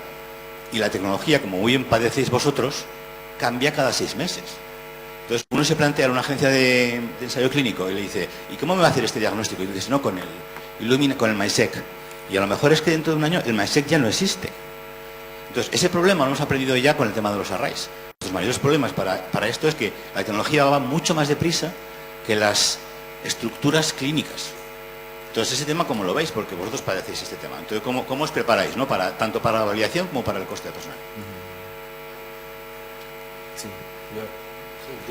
Y la tecnología, como muy bien padecéis vosotros, cambia cada 6 meses. Entonces, uno se plantea en una agencia de ensayo clínico y le dice, ¿y cómo me va a hacer este diagnóstico? Y dice, no, con el Illumina, con el MySeq. Y a lo mejor es que dentro de un año el MySeq ya no existe. Entonces, ese problema lo hemos aprendido ya con el tema de los arrays. Los mayores problemas para esto es que la tecnología va mucho más deprisa que las estructuras clínicas. Entonces, ese tema, ¿cómo lo veis? Porque vosotros padecéis este tema. Entonces, ¿cómo os preparáis, ¿no? Tanto para la validación como para el coste de personal. Sí,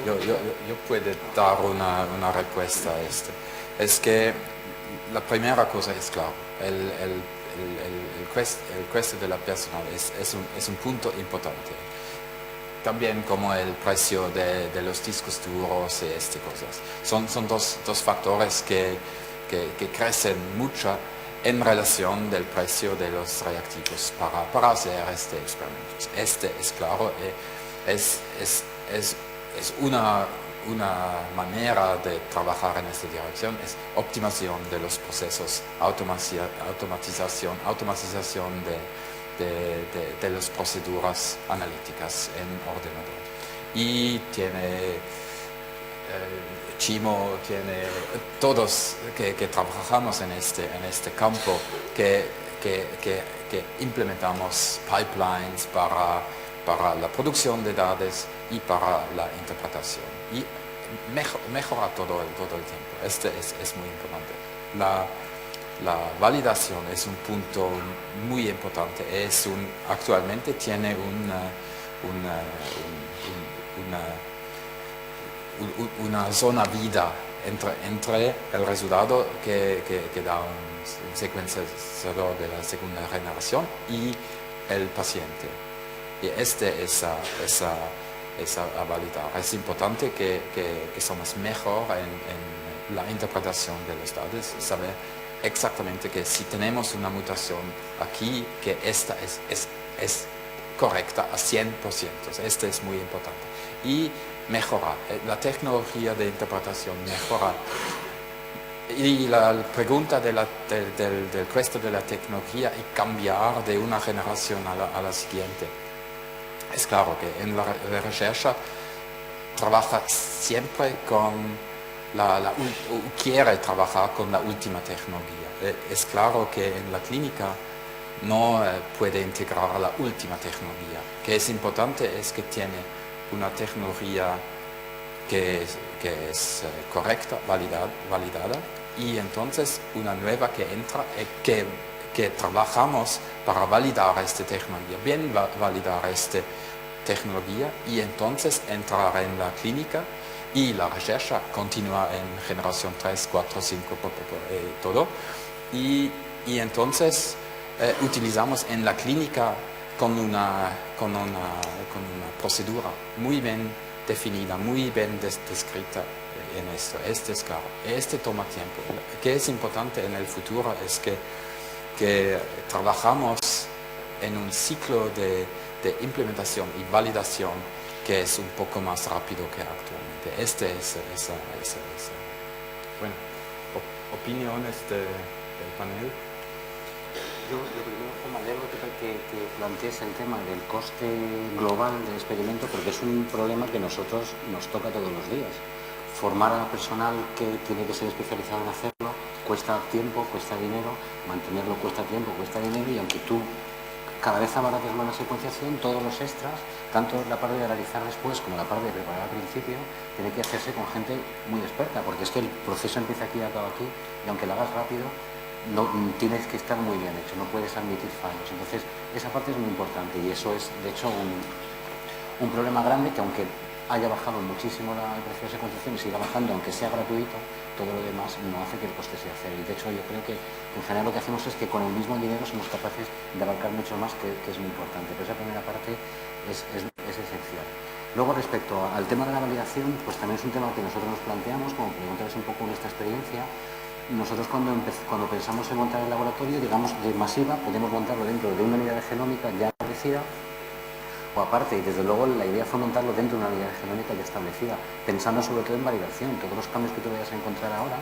yo puedo dar una respuesta a esto. Es que la primera cosa es claro, el coste de la personal es un punto importante. También como el precio de los discos duros y estas cosas. Son dos factores que crecen mucho en relación del precio de los reactivos para hacer este experimento. Este es claro, es una manera de trabajar en esta dirección, es optimización de los procesos, automatización de las proceduras analíticas en ordenador. Y tiene Chimo, tiene todos que trabajamos en este campo, que implementamos pipelines para la producción de datos y para la interpretación. Y mejora todo el tiempo. Este es muy importante. La validación es un punto muy importante. Actualmente tiene una zona vida entre el resultado que da un secuenciador de la segunda generación y el paciente. Y este es a validar. Es importante que somos mejor en la interpretación de los datos, saber exactamente que si tenemos una mutación aquí, que esta es correcta a 100%. Este es muy importante. Y mejorar. La tecnología de interpretación mejora. Y la pregunta del coste de la tecnología y cambiar de una generación a la siguiente. Es claro que en la recerca trabaja siempre quiere trabajar con la última tecnología. Es claro que en la clínica no puede integrar la última tecnología. Que es importante es que tiene una tecnología que es correcta, validada, y entonces una nueva que entra que trabajamos para validar esta tecnología, bien validar esta tecnología y entonces entrar en la clínica y la recerca continúa en generación 3, 4, 5, todo. Y entonces utilizamos en la clínica con una procedura muy bien definida, muy bien descrita en esto. Este es claro. Este toma tiempo. Lo que es importante en el futuro es que trabajamos en un ciclo de implementación y validación que es un poco más rápido que actualmente. Este es bueno, opiniones del panel. Yo lo primero, me alegro que plantees el tema del coste global del experimento, porque es un problema que nosotros nos toca todos los días. Formar a personal que tiene que ser especializado en hacerlo cuesta tiempo, cuesta dinero, mantenerlo cuesta tiempo, cuesta dinero, y aunque tú cada vez abarates más la secuenciación, todos los extras, tanto la parte de analizar después como la parte de preparar al principio, tiene que hacerse con gente muy experta, porque es que el proceso empieza aquí y acaba aquí, y aunque lo hagas rápido, no, tienes que estar muy bien hecho, no puedes admitir fallos. Entonces, esa parte es muy importante, y eso es, de hecho, un problema grande, que aunque haya bajado muchísimo el precio de secuenciación y siga bajando, aunque sea gratuito, todo lo demás no hace que el coste sea cero. Y de hecho yo creo que en general lo que hacemos es que con el mismo dinero somos capaces de abarcar mucho más, que es muy importante. Pero esa primera parte es esencial. Luego, respecto al tema de la validación, pues también es un tema que nosotros nos planteamos, como preguntarles un poco nuestra experiencia. Nosotros cuando pensamos en montar el laboratorio, digamos, de masiva, podemos montarlo dentro de una unidad de genómica ya establecida, o aparte, y desde luego la idea fue montarlo dentro de una unidad genómica ya establecida, pensando sobre todo en validación. Todos los cambios que tú vayas a encontrar ahora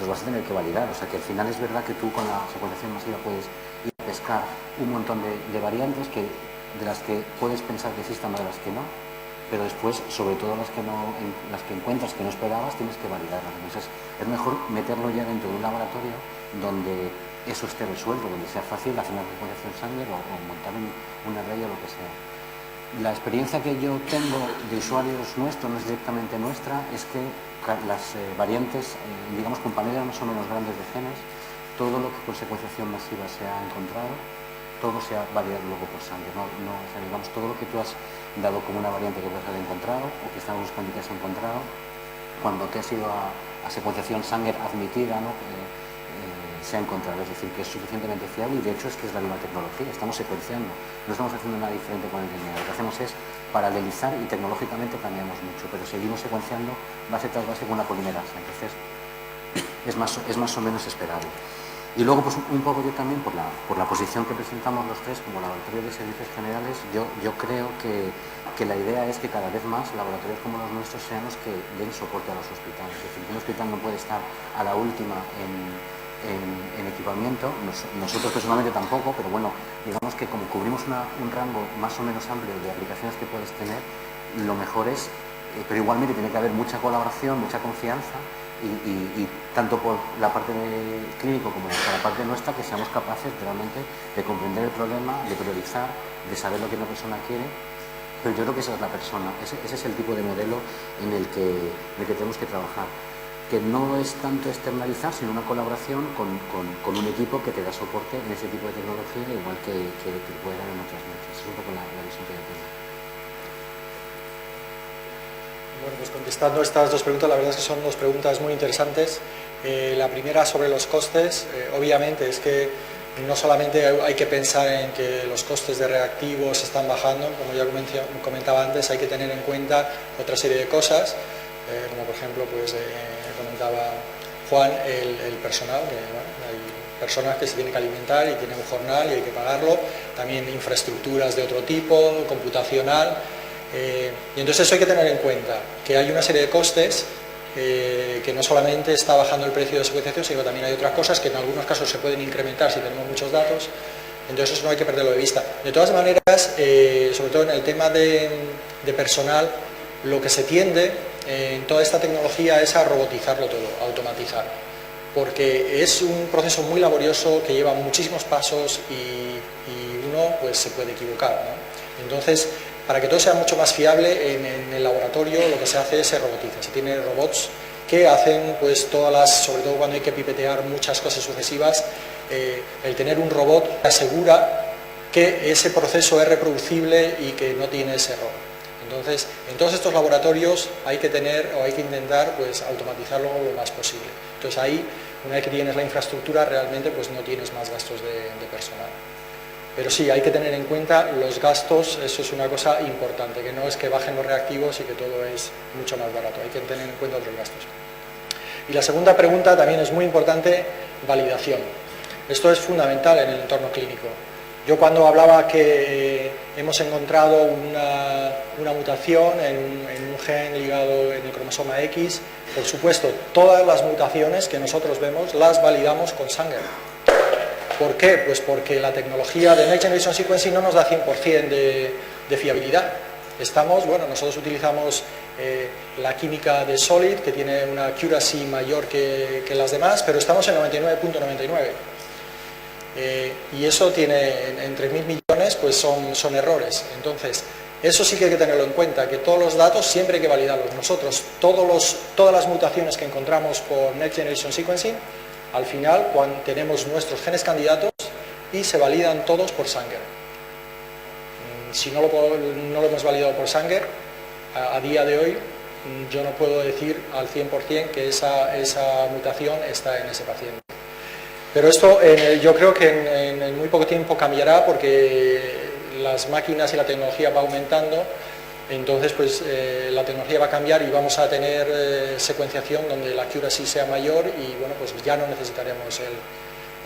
los vas a tener que validar, o sea que al final es verdad que tú con la secuenciación masiva puedes ir a pescar un montón de variantes de las que puedes pensar que existan o de las que no, pero después, sobre todo las que encuentras que no esperabas, tienes que validarlas. Entonces es mejor meterlo ya dentro de un laboratorio donde eso esté resuelto, donde sea fácil hacer una secuenciación Sanger o montar un array o lo que sea. La experiencia que yo tengo de usuarios nuestros, no es directamente nuestra, es que las variantes, digamos, con paneles más o menos grandes de genes, todo lo que con secuenciación masiva se ha encontrado, todo se ha validado luego por Sanger. O sea, digamos, todo lo que tú has dado como una variante que puedes haber encontrado o que están buscando y que has encontrado, cuando te has ido a secuenciación Sanger admitida, ¿no? Se ha encontrado, es decir, que es suficientemente fiable, y de hecho es que es la misma tecnología, estamos secuenciando, no estamos haciendo nada diferente con el DNA, lo que hacemos es paralelizar y tecnológicamente cambiamos mucho, pero seguimos secuenciando base tras base con una polimerasa, entonces es más o menos esperable. Y luego, pues un poco yo también, por la posición que presentamos los tres como laboratorio de servicios generales, yo creo que la idea es que cada vez más laboratorios como los nuestros sean los que den soporte a los hospitales, es decir, que un hospital no puede estar a la última en equipamiento, nosotros personalmente tampoco, pero bueno, digamos que como cubrimos un rango más o menos amplio de aplicaciones que puedes tener, lo mejor es, pero igualmente tiene que haber mucha colaboración, mucha confianza, y tanto por la parte de clínico como por la parte nuestra, que seamos capaces realmente de comprender el problema, de priorizar, de saber lo que una persona quiere. Pero yo creo que esa es la persona, ese es el tipo de modelo en el que tenemos que trabajar, que no es tanto externalizar, sino una colaboración con un equipo que te da soporte en ese tipo de tecnología, igual que puede dar en otras muchas. Es un poco la visión que yo tengo. Bueno, pues contestando estas dos preguntas, la verdad es que son dos preguntas muy interesantes. La primera sobre los costes, obviamente es que no solamente hay que pensar en que los costes de reactivos están bajando, como ya comentaba antes, hay que tener en cuenta otra serie de cosas, como por ejemplo, pues comentaba Juan, el personal, que bueno, hay personas que se tienen que alimentar y tienen un jornal y hay que pagarlo, también infraestructuras de otro tipo, computacional, y entonces eso hay que tener en cuenta, que hay una serie de costes que no solamente está bajando el precio de secuenciación, sino que también hay otras cosas que en algunos casos se pueden incrementar si tenemos muchos datos, entonces eso no hay que perderlo de vista. De todas maneras, sobre todo en el tema de personal, lo que se tiende en toda esta tecnología es a robotizarlo todo, a automatizar, porque es un proceso muy laborioso que lleva muchísimos pasos y uno pues se puede equivocar, ¿no? Entonces, para que todo sea mucho más fiable, en el laboratorio lo que se hace es se robotiza, se tiene robots que hacen pues todas las, sobre todo cuando hay que pipetear muchas cosas sucesivas, el tener un robot asegura que ese proceso es reproducible y que no tiene ese error. Entonces, en todos estos laboratorios hay que tener o hay que intentar pues automatizarlo lo más posible. Entonces ahí, una vez que tienes la infraestructura, realmente pues no tienes más gastos de personal. Pero sí, hay que tener en cuenta los gastos, eso es una cosa importante, que no es que bajen los reactivos y que todo es mucho más barato, hay que tener en cuenta otros gastos. Y la segunda pregunta también es muy importante, validación. Esto es fundamental en el entorno clínico. Yo cuando hablaba que hemos encontrado una mutación en un gen ligado en el cromosoma X, por supuesto, todas las mutaciones que nosotros vemos las validamos con Sanger. ¿Por qué? Pues porque la tecnología de Next Generation Sequencing no nos da 100% de fiabilidad. Nosotros utilizamos la química de Solid, que tiene una accuracy mayor que las demás, pero estamos en 99.99. Y eso tiene, en 3.000 millones, pues son errores. Entonces, eso sí que hay que tenerlo en cuenta, que todos los datos siempre hay que validarlos. Nosotros, todas las mutaciones que encontramos por Next Generation Sequencing, al final, cuando tenemos nuestros genes candidatos y se validan todos por Sanger. Si no lo hemos validado por Sanger, a día de hoy yo no puedo decir al 100% que esa mutación está en ese paciente. Pero esto yo creo que en muy poco tiempo cambiará, porque las máquinas y la tecnología va aumentando. Entonces, pues la tecnología va a cambiar y vamos a tener secuenciación donde la accuracy sea mayor y, bueno, pues ya no necesitaremos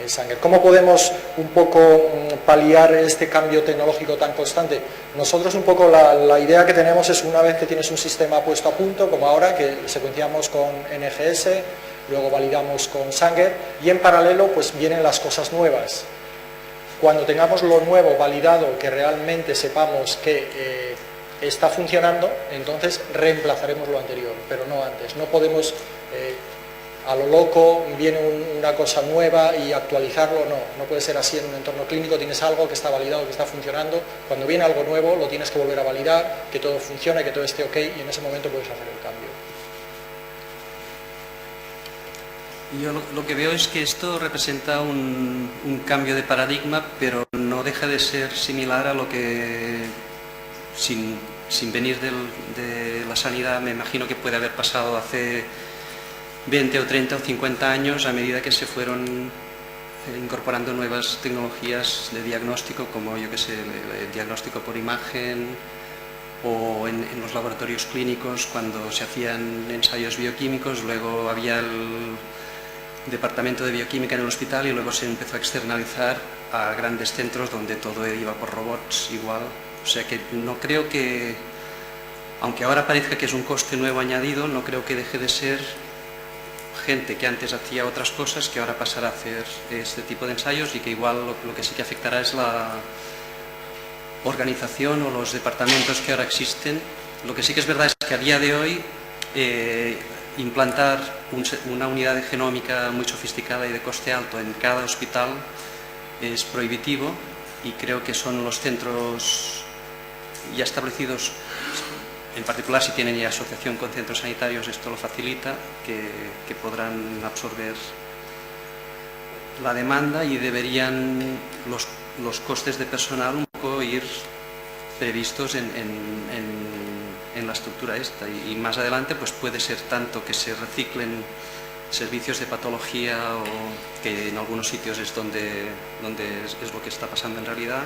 el Sanger. ¿Cómo podemos un poco paliar este cambio tecnológico tan constante? Nosotros un poco la idea que tenemos es, una vez que tienes un sistema puesto a punto, como ahora, que secuenciamos con NGS, luego validamos con Sanger, y en paralelo pues vienen las cosas nuevas. Cuando tengamos lo nuevo validado, que realmente sepamos que está funcionando, entonces reemplazaremos lo anterior, pero no antes. No podemos a lo loco, viene una cosa nueva y actualizarlo, no puede ser así en un entorno clínico. Tienes algo que está validado, que está funcionando, cuando viene algo nuevo lo tienes que volver a validar, que todo funcione, que todo esté ok, y en ese momento puedes hacer el cambio. Yo lo que veo es que esto representa un cambio de paradigma, pero no deja de ser similar a lo que, sin venir de la sanidad, me imagino que puede haber pasado hace 20 o 30 o 50 años, a medida que se fueron incorporando nuevas tecnologías de diagnóstico, como yo que sé, el diagnóstico por imagen, o en los laboratorios clínicos, cuando se hacían ensayos bioquímicos. Luego había el departamento de bioquímica en el hospital y luego se empezó a externalizar a grandes centros donde todo iba por robots igual. O sea que no creo que, aunque ahora parezca que es un coste nuevo añadido, no creo que deje de ser gente que antes hacía otras cosas, que ahora pasará a hacer este tipo de ensayos, y que igual lo que sí que afectará es la organización o los departamentos que ahora existen. Lo que sí que es verdad es que a día de hoy implantar una unidad de genómica muy sofisticada y de coste alto en cada hospital es prohibitivo, y creo que son los centros ya establecidos, en particular si tienen ya asociación con centros sanitarios, esto lo facilita, que podrán absorber la demanda, y deberían los costes de personal un poco ir previstos en la estructura esta, y más adelante pues puede ser tanto que se reciclen servicios de patología, o que en algunos sitios es donde es lo que está pasando en realidad,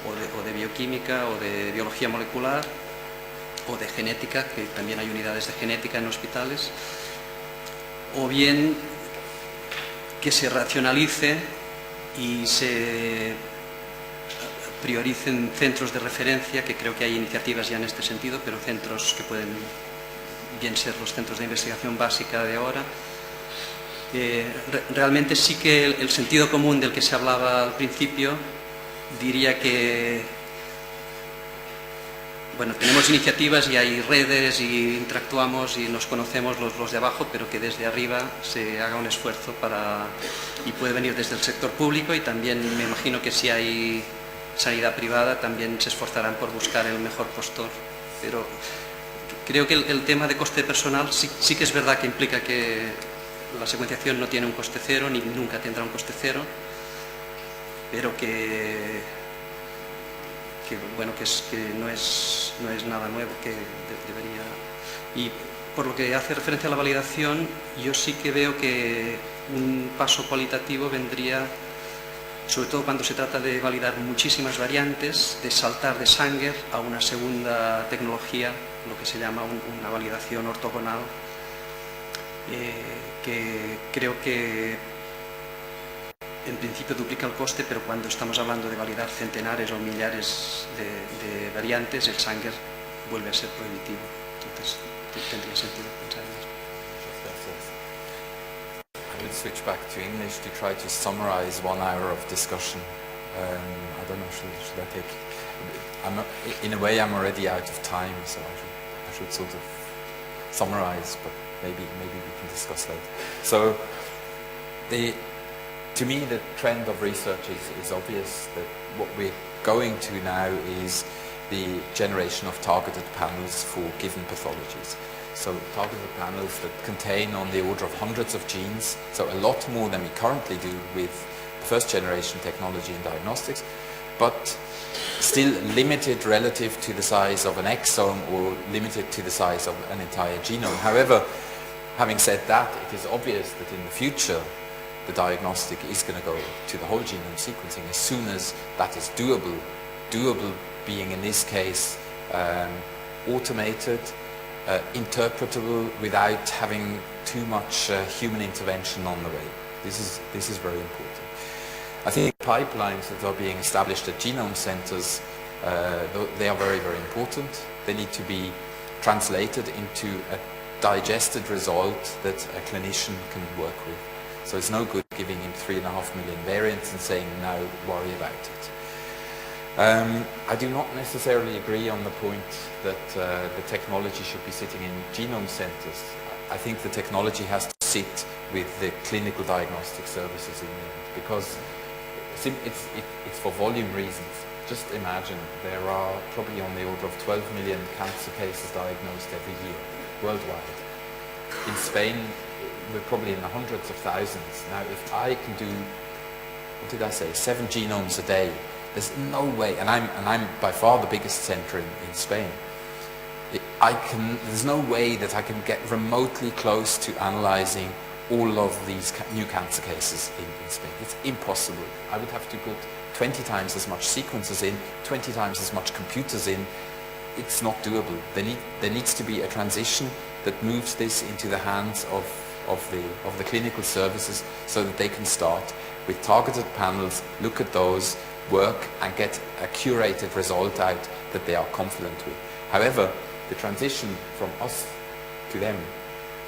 o de bioquímica, o de biología molecular, o de genética, que también hay unidades de genética en hospitales, o bien que se racionalice y se prioricen centros de referencia, que creo que hay iniciativas ya en este sentido, pero centros que pueden bien ser los centros de investigación básica de ahora. Realmente sí que el sentido común del que se hablaba al principio diría que, bueno, tenemos iniciativas y hay redes y interactuamos y nos conocemos los de abajo, pero que desde arriba se haga un esfuerzo y puede venir desde el sector público, y también me imagino que si hay sanidad privada también se esforzarán por buscar el mejor postor. Pero creo que el tema de coste personal sí que es verdad que implica que la secuenciación no tiene un coste cero, ni nunca tendrá un coste cero, pero que no es nada nuevo, que debería. Y por lo que hace referencia a la validación, yo sí que veo que un paso cualitativo vendría, sobre todo cuando se trata de validar muchísimas variantes, de saltar de Sanger a una segunda tecnología, lo que se llama una validación ortogonal, que creo que en principio duplica el coste, pero cuando estamos hablando de validar centenares o millares de variantes, el Sanger vuelve a ser prohibitivo. Entonces tendría sentido pensar en eso. A mí we'll switch back to English to try to summarize 1 hour of discussion. I don't know, should I take... in a way, I'm already out of time, so I should sort of summarize, but maybe we can discuss later. So, to me, the trend of research is obvious, that what we're going to now is the generation of targeted panels for given pathologies. So targeted panels that contain on the order of hundreds of genes, so a lot more than we currently do with first generation technology in diagnostics, but still limited relative to the size of an exome or limited to the size of an entire genome. However, having said that, it is obvious that in the future the diagnostic is going to go to the whole genome sequencing as soon as that is doable. Doable being in this case automated, interpretable without having too much human intervention on the way. This is very important. I think pipelines that are being established at genome centers, they are very, very important. They need to be translated into a digested result that a clinician can work with. So it's no good giving him 3.5 million variants and saying, now worry about it. I do not necessarily agree on the point that the technology should be sitting in genome centers. I think the technology has to sit with the clinical diagnostic services in the end, because it's for volume reasons. Just imagine, there are probably on the order of 12 million cancer cases diagnosed every year, worldwide. In Spain, we're probably in the hundreds of thousands. Now, if I can do, what did I say, 7 genomes a day, there's no way, and I'm by far the biggest center in Spain. There's no way that I can get remotely close to analyzing all of these new cancer cases in Spain. It's impossible. I would have to put 20 times as much sequences in, 20 times as much computers in. It's not doable. There needs to be a transition that moves this into the hands of the clinical services so that they can start with targeted panels, look at those, work and get a curated result out that they are confident with. However, the transition from us to them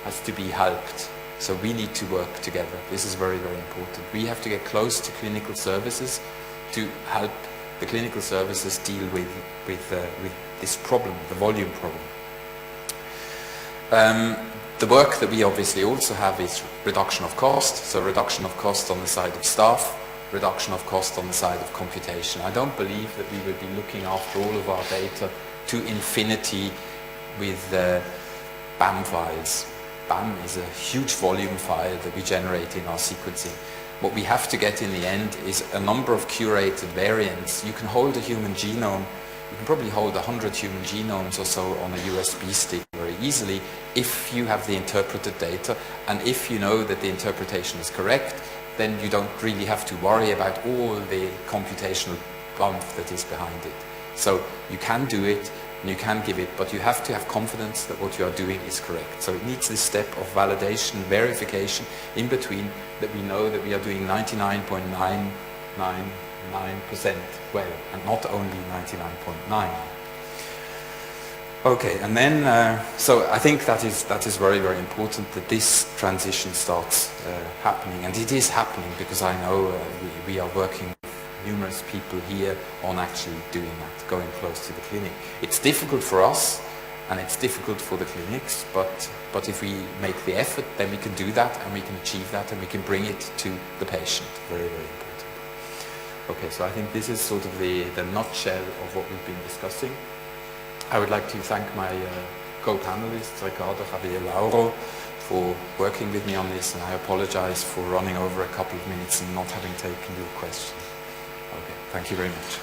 has to be helped. So we need to work together. This is very, very important. We have to get close to clinical services to help the clinical services deal with this problem, the volume problem. The work that we obviously also have is reduction of cost. So reduction of cost on the side of staff, reduction of cost on the side of computation. I don't believe that we will be looking after all of our data to infinity with BAM files. BAM is a huge volume file that we generate in our sequencing. What we have to get in the end is a number of curated variants. You can hold a human genome, you can probably hold 100 human genomes or so on a USB stick very easily if you have the interpreted data, and if you know that the interpretation is correct, then you don't really have to worry about all the computational bump that is behind it. So you can do it, and you can give it, but you have to have confidence that what you are doing is correct. So it needs this step of validation, verification in between, that we know that we are doing 99.999% well, and not only 99.9. Okay, and then, so I think that is very, very important that this transition starts happening, and it is happening because I know we are working with numerous people here on actually doing that, going close to the clinic. It's difficult for us, and it's difficult for the clinics, but if we make the effort, then we can do that, and we can achieve that, and we can bring it to the patient. Very, very important. Okay, so I think this is sort of the nutshell of what we've been discussing. I would like to thank my co-panelists, Ricardo, Javier, Lauro, for working with me on this, and I apologize for running over a couple of minutes and not having taken your question. Okay, thank you very much.